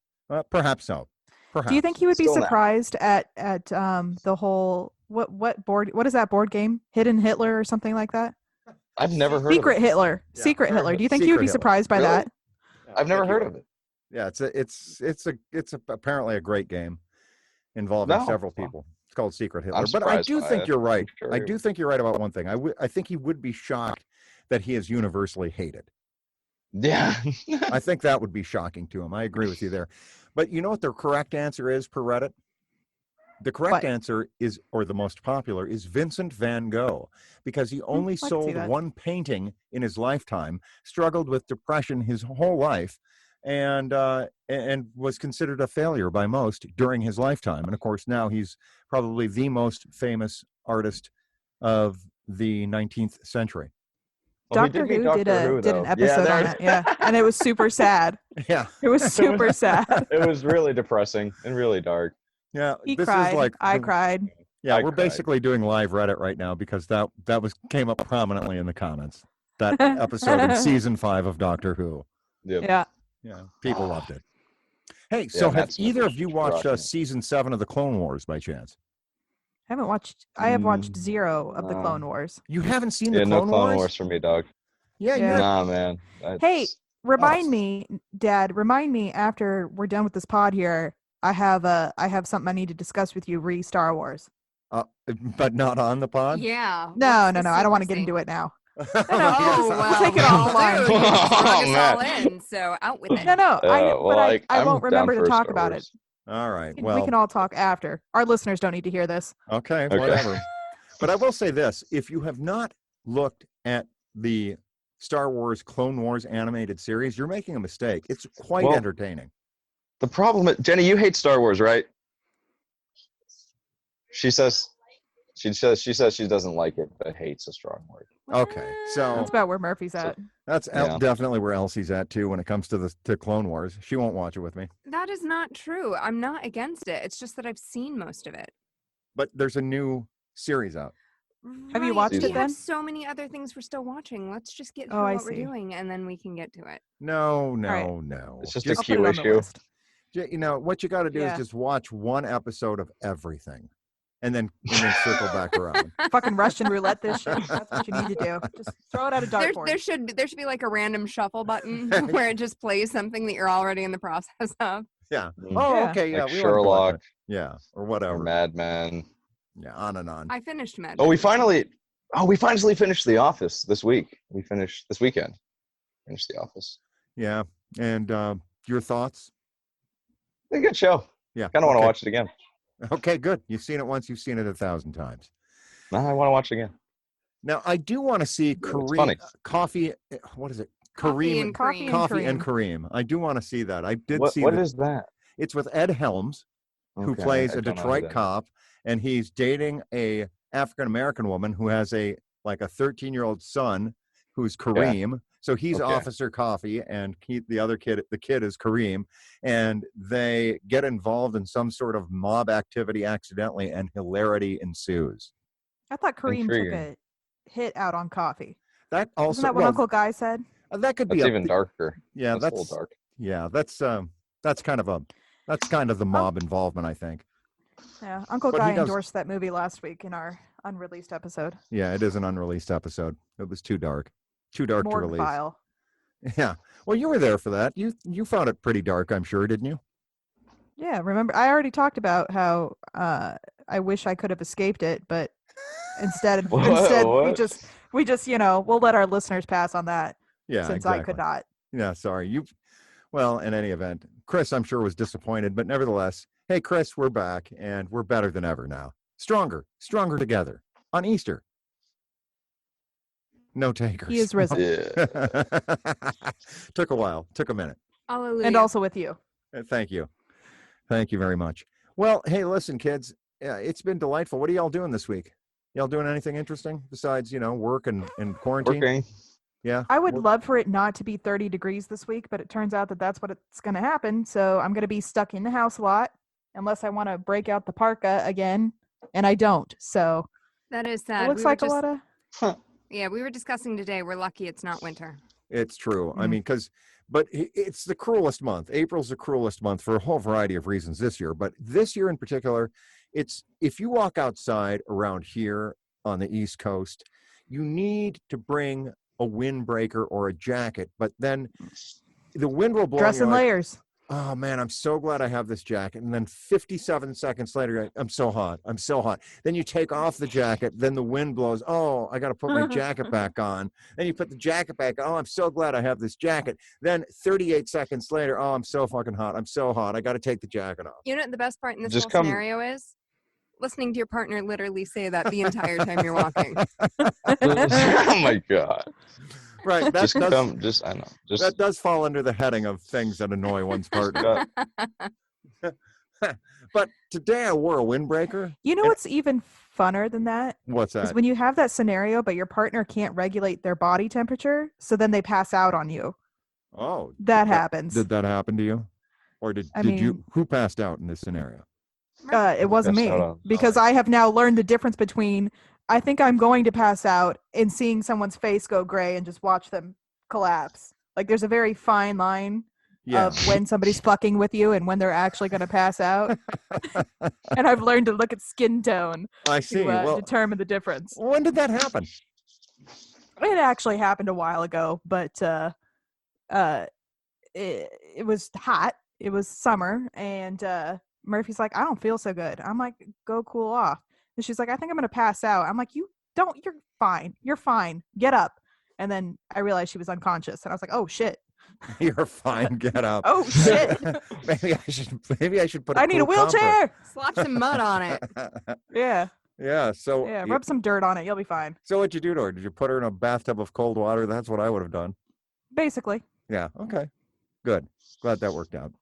Perhaps so. Perhaps. Do you think he would be Still not. surprised at the whole what is that board game? Hidden Hitler or something like that? I've never heard Secret of it. Hitler. Yeah, Secret Hitler. Do you think he Secret would be Hitler. surprised by Really? that? I've never heard of it. Yeah, it's apparently a great game involving No. several people. It's called Secret Hitler. I'm But I surprised do by think it. you're right. Sure I you do think you're right about one thing. I think he would be shocked that he is universally hated. Yeah. I think that would be shocking to him. I agree with you there. But you know what the correct answer is per Reddit? The correct What? answer is, or the most popular, is Vincent van Gogh, because he only I can see sold that. one painting in his lifetime, struggled with depression his whole life, and was considered a failure by most during his lifetime. And of course, now he's probably the most famous artist of the 19th century. Well, he Doctor did meet Who did Doctor Who, an though. episode there on that, yeah, and it was super sad. Yeah, It was super sad. It was really depressing and really dark. yeah. He This cried. is like I cried. Yeah, I we're cried. basically doing live Reddit right now because that came up prominently in the comments. That episode in season 5 of Doctor Who. Yep. Yeah. Yeah, people loved it. Hey, Yeah, so have Matt Smith either was of you watched crushing it. season 7 of the Clone Wars by chance? I have watched 0 of the Clone Wars. You haven't seen Yeah, the no Clone Clone Wars? Wars for me, dog. Yeah, Yeah. you're Nah, man. Hey, remind Oh. me, Dad, remind me after we're done with this pod here, I have something I need to discuss with you re Star Wars. but not on the pod? Yeah. No, what's no, the no. I don't want to get secrecy? into it now. Oh, Oh, yes. well, take it we all offline. do. You just drug us Matt. all in, so out with it. No, I I'm won't down remember to for talk Star about Wars. All right. it. Well, We can all talk after. Our listeners don't need to hear this. okay, Okay. whatever. But I will say this. If you have not looked at the Star Wars Clone Wars animated series, you're making a mistake. It's quite Well, entertaining. The problem is, Jenny, you hate Star Wars, right? She says she doesn't like it, but hates a strong word. Okay, so That's about where Murphy's at. that's Yeah. definitely where Elsie's at too when it comes to Clone Wars. She won't watch it with me. That is not true. I'm not against it. It's just that I've seen most of it. But there's a new series out. Have you Right, watched it we then? have so many other things we're still watching. Let's just get through Oh, I what we're see. doing, and then we can get to it. No, right. no. It's just I'll a put queue it on the issue. list. You know what you got to do Yeah. is just watch one episode of everything, and then circle back around. Fucking Russian roulette this shit. That's what you need to do. Just throw it at a dartboard. There should be like a random shuffle button where it just plays something that you're already in the process of. Yeah. Mm. Oh, Yeah. okay. Yeah. Like we wanna go like Sherlock that. Yeah, or or whatever. Mad Men. Yeah, on and on. I finished Mad Oh, we Men. finally finished The Office this week. We finished this weekend. Finished The Office. Yeah. And your thoughts? A good show. Yeah. Kind of want to okay. watch it again. Okay, good. You've seen it once. You've seen it 1,000 times. Nah, I want to watch it again. Now, I do want to see It's funny. coffee. What is it? Coffee and Coffee Cream. Coffee and Kareem. I do want to see that. I did see What that. is that? It's with Ed Helms, who Okay, plays I a don't know who Detroit that is. cop, and he's dating a African American woman who has a 13-year-old son who's Kareem. So he's Okay. Officer Coffee, and the kid is Kareem, and they get involved in some sort of mob activity accidentally, and hilarity ensues. I thought Kareem took Intriguing. a hit out on coffee. That also Isn't that what well, Uncle Guy said? that could be That's even darker. Yeah, That's a little dark. yeah, that's kind of the mob involvement, I think. Yeah, Uncle But he Guy does- endorsed that movie last week in our unreleased episode. Yeah, it is an unreleased episode. It was too dark to Morgue release. file. Yeah. Well, you were there for that. You found it pretty dark, I'm sure, didn't you? Yeah, remember I already talked about how I wish I could have escaped it, but instead What? we just we'll let our listeners pass on that Yeah, since exactly. I could not. Yeah, sorry. Well, in any event, Chris, I'm sure, was disappointed, but nevertheless, hey, Chris, we're back, and we're better than ever now. Stronger together on Easter. No takers. He is risen. Yeah. Took a while. Took a minute. Hallelujah. And also with you. Thank you. Thank you very much. Well, hey, listen, kids, it's been delightful. What are y'all doing this week? Y'all doing anything interesting besides, work and quarantine? Working. Yeah. I would Work- love for it not to be 30 degrees this week, but it turns out that that's what it's going to happen. So I'm going to be stuck in the house a lot unless I want to break out the parka again, and I don't. So that is it sad. looks like a lot of Yeah, we were discussing today. We're lucky it's not winter. It's true. I Mm. mean, but it's the cruelest month. April's the cruelest month for a whole variety of reasons this year. But this year in particular, it's if you walk outside around here on the East Coast, you need to bring a windbreaker or a jacket. But then the wind will blow. dress and you're in like, layers. oh man, I'm so glad I have this jacket. And then 57 seconds later, you're like, I'm so hot. I'm so hot. Then you take off the jacket. Then the wind blows. Oh, I got to put my jacket back on. Then you put the jacket back on. Oh, I'm so glad I have this jacket. Then 38 seconds later, oh, I'm so fucking hot. I'm so hot. I got to take the jacket off. You know what the best part in this Just whole come- scenario is? Listening to your partner literally say that the entire time you're walking. Oh my god. Right. That Just does fall under the heading of things that annoy one's partner. But today I wore a windbreaker. You know what's even funner than that? What's Is that? when you have that scenario, but your partner can't regulate their body temperature, so then they pass out on you. Oh, That happens. Did that happen to you? Or did you, who passed out in this scenario? It wasn't Passed me, out on- because I have now learned the difference between I think I'm going to pass out and seeing someone's face go gray and just watch them collapse. Like there's a very fine line Yeah. of when somebody's fucking with you and when they're actually going to pass out. And I've learned to look at skin tone I see. to Well, determine the difference. when did that happen? It actually happened a while ago, but it was hot. It was summer, and Murphy's like, I don't feel so good. I'm like, go cool off. And she's like, I think I'm gonna pass out. I'm like, you don't. You're fine. You're fine. Get up. And then I realized she was unconscious, and I was like, oh shit. You're fine. Get up. Oh shit. maybe I should put. I need a cool comfort. wheelchair. Slap some mud on it. Yeah. Yeah. So Yeah. Rub some dirt on it. You'll be fine. So what'd you do to her? Did you put her in a bathtub of cold water? That's what I would have done. Basically. Yeah. Okay. Good. Glad that worked out.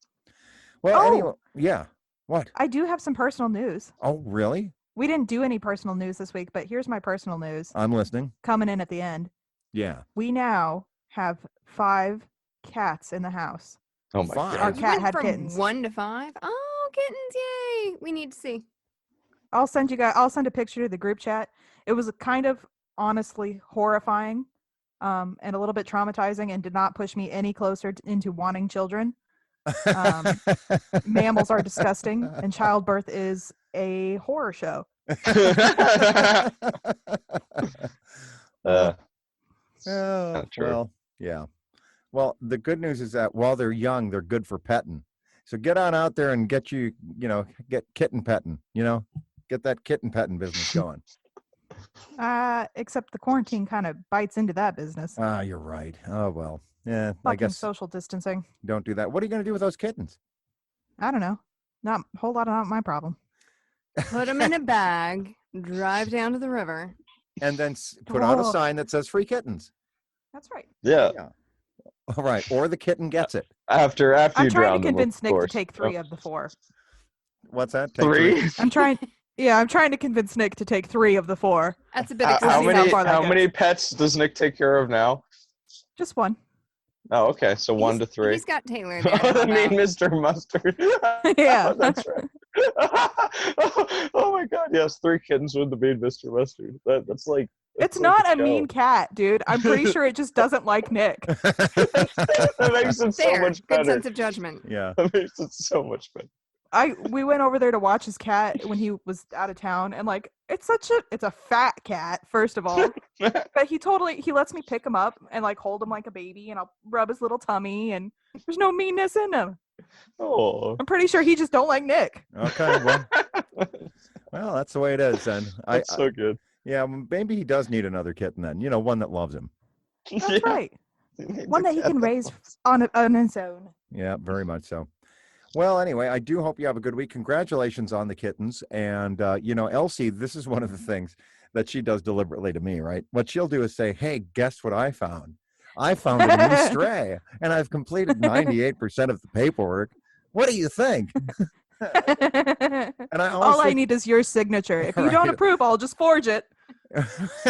Well, Oh. anyway, yeah. What? I do have some personal news. Oh, really? We didn't do any personal news this week, but here's my personal news I'm listening. coming in at the end. Yeah. We now have 5 cats in the house. Oh my Fine. Our god. You cat went had from kittens. 1 to 5. Oh, kittens! Yay! We need to see. I'll send a picture to the group chat. It was kind of honestly horrifying, and a little bit traumatizing, and did not push me any closer into wanting children. Mammals are disgusting, and childbirth is a horror show. Oh, true. well, yeah. Well, the good news is that while they're young, they're good for petting. So get on out there and get kitten petting, get that kitten petting business going. Except the quarantine kind of bites into that business. Ah, you're right. Oh, well. Yeah, I Fucking guess social distancing. don't do that. What are you going to do with those kittens? I don't know. Not a whole lot of not my problem. Put them in a bag. Drive down to the river. And then put out a Oh. sign that says free kittens. That's right. Yeah. All right. Or the kitten gets it. After I'm you trying drown to them, convince of Nick to course. take 3 of the 4. What's that? Take 3? I'm trying to convince Nick to take 3 of the 4. That's a bit How excessive. many- far that how goes. many pets does Nick take care of now? Just 1. Oh, okay. So 1 to 3. He's got Taylor there. to Oh, help the mean out. Mr. Mustard. Yeah. That's right. Oh my god, yes, 3 kittens with the mean Mr. Mustard. That's like It's like not a show. mean cat, dude. I'm pretty sure it just doesn't like Nick. That makes it so There. much Good better. sense of judgment. Yeah. That makes it so much better. We went over there to watch his cat when he was out of town, and like it's a fat cat, first of all. But he lets me pick him up and like hold him like a baby, and I'll rub his little tummy, and there's no meanness in him. Oh. I'm pretty sure he just don't like Nick. Okay. Well, that's the way it is then. That's so good. Yeah, maybe he does need another kitten then. One that loves him. That's Yeah. right. He needs One a that he cat can that raise loves- on his own. Yeah, very much so. Well, anyway, I do hope you have a good week. Congratulations on the kittens. And, Elsie, this is one of the things that she does deliberately to me, right? What she'll do is say, hey, guess what I found? I found a new stray, and I've completed 98% of the paperwork. What do you think? And I All I also need is your signature. If you don't Right. approve, I'll just forge it.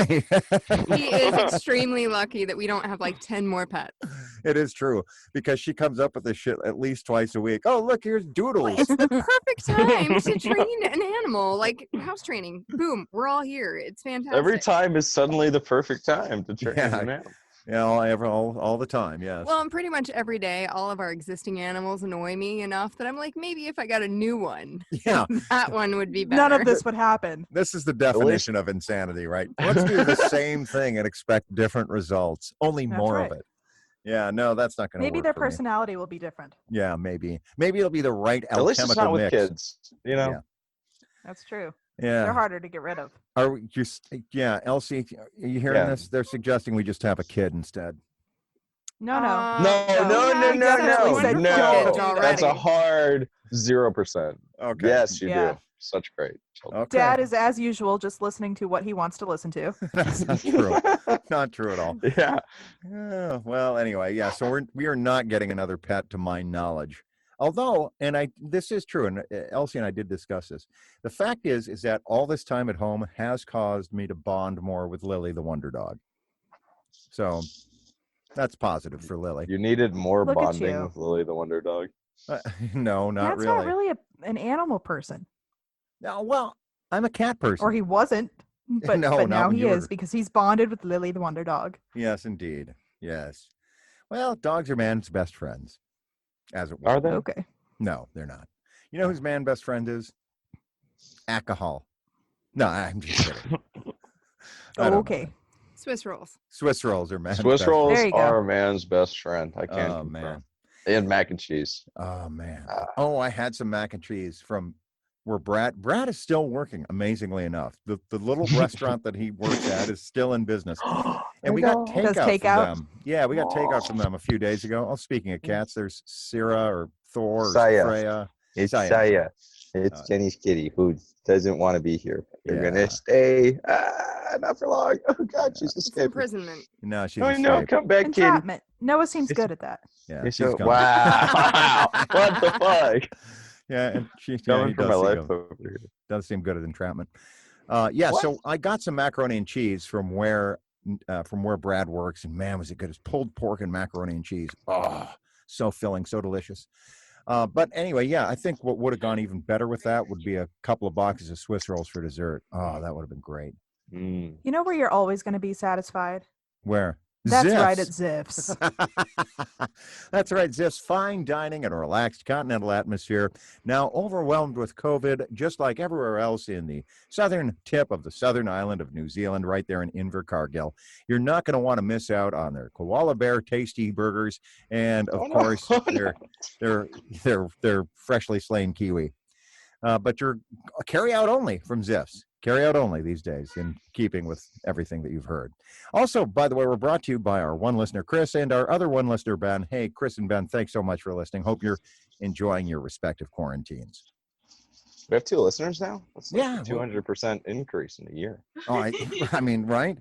He is extremely lucky that we don't have like 10 more pets. It is true, because she comes up with this shit at least twice a week. Oh, look, here's Doodles. It's the perfect time to train an animal, like house training. Boom, we're all here. It's fantastic. Every time is suddenly the perfect time to train Yeah. an animal. Yeah, all the time, yes. Well, and pretty much every day, all of our existing animals annoy me enough that I'm like, maybe if I got a new one, Yeah, that one would be better. None of this would happen. this is the definition of insanity, right? Let's do the same thing and expect different results, only That's more right. of it. Yeah, no, that's not going to Maybe work their for me. personality will be different. Yeah, maybe it'll be the right At least it's alchemical not with mix. kids, you know. Yeah. That's true. Yeah. They're harder to get rid of. Are we just? Yeah, Elsie, are you hearing Yeah. this? They're suggesting we just have a kid instead. No, no. No, No, no, no, we no, definitely no, said no. don't do That's a that. hard 0%. Okay. Yes, you Yeah. do. Such great children. Okay. Dad is, as usual, just listening to what he wants to listen to. That's not true. Not true at all. Yeah. Well, anyway, yeah. So we are not getting another pet, to my knowledge. Although, this is true, and Elsie and I did discuss this. The fact is that all this time at home has caused me to bond more with Lily, the Wonder Dog. So that's positive for Lily. You needed more Look at bonding you. with Lily the Wonder Dog. No, not Dad's really. not really an animal person. No, well, I'm a cat person. Or he wasn't. But, No, but not now when he you were- is because he's bonded with Lily the Wonder Dog. Yes, indeed. Yes. Well, dogs are man's best friends, as it were. Are they? Okay. No, they're not. You know whose man best friend is? Alcohol. No, I'm just kidding. I don't know. Okay. Swiss rolls. Swiss rolls are man's Swiss best rolls There you go. are a man's best friend. I can't. Oh, confirm. man. And mac and cheese. Oh, man. Ah. Oh, I had some mac and cheese from where Brad is still working, amazingly enough. The little restaurant that he works at is still in business. And we got Does takeout from takeout? them. Yeah, we got takeout from them a few days ago. Oh, speaking of cats, there's Sarah or Thor or Saya. Freya. It's Saya. Saya. It's Uh, Jenny's kitty who doesn't want to be here. They're Yeah. gonna stay. Not for long. Oh God, she's It's escaping. imprisonment. No, she's Oh no, escaped. come back, kitty. Entrapment. Noah seems It's- good at that. Yeah, You're she's so, gone. wow. What the fuck? Yeah, and he Coming for my does life seem, over here. does seem good at entrapment. Yeah, What? so I got some macaroni and cheese from where Brad works, and man, was it good! It's pulled pork and macaroni and cheese. Oh, so filling, so delicious. But anyway, yeah, I think what would have gone even better with that would be a couple of boxes of Swiss rolls for dessert. Oh, that would have been great. Mm. You know where you're always going to be satisfied? Where? That's right, at Ziff's. Ziff's. That's right, Ziff's fine dining and a relaxed continental atmosphere. Now overwhelmed with COVID, just like everywhere else in the southern tip of the southern island of New Zealand, right there in Invercargill. You're not going to want to miss out on their koala bear tasty burgers, and of course their freshly slain kiwi. But you're carry out only from Ziff's. Carry out only these days, in keeping with everything that you've heard. Also, by the way, we're brought to you by our one listener, Chris, and our other one listener, Ben. Hey, Chris and Ben, thanks so much for listening. Hope you're enjoying your respective quarantines. We have 2 listeners now. That's like Yeah, a 200% increase in a year. Oh, I mean, right?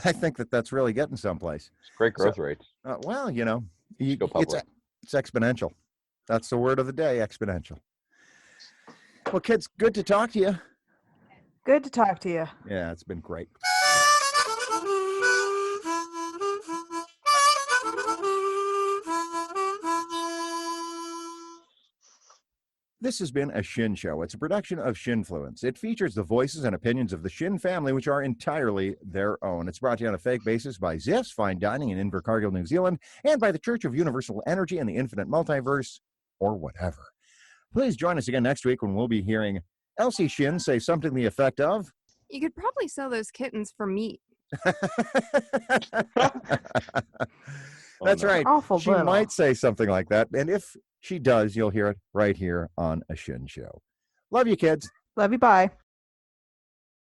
I think that's really getting someplace. It's great growth rate. Well, you know, Go public. it's exponential. That's the word of the day, exponential. Well, kids, good to talk to you. Good to talk to you. Yeah, it's been great. This has been a Shin Show. It's a production of Shinfluence. It features the voices and opinions of the Shin family, which are entirely their own. It's brought to you on a fake basis by Ziff's Fine Dining in Invercargill, New Zealand, and by the Church of Universal Energy and the Infinite Multiverse, or whatever. Please join us again next week when we'll be hearing Elsie Shin say something to the effect of... You could probably sell those kittens for meat. That's no. right. Awful She little. might say something like that. And if she does, you'll hear it right here on a Shin Show. Love you, kids. Love you. Bye.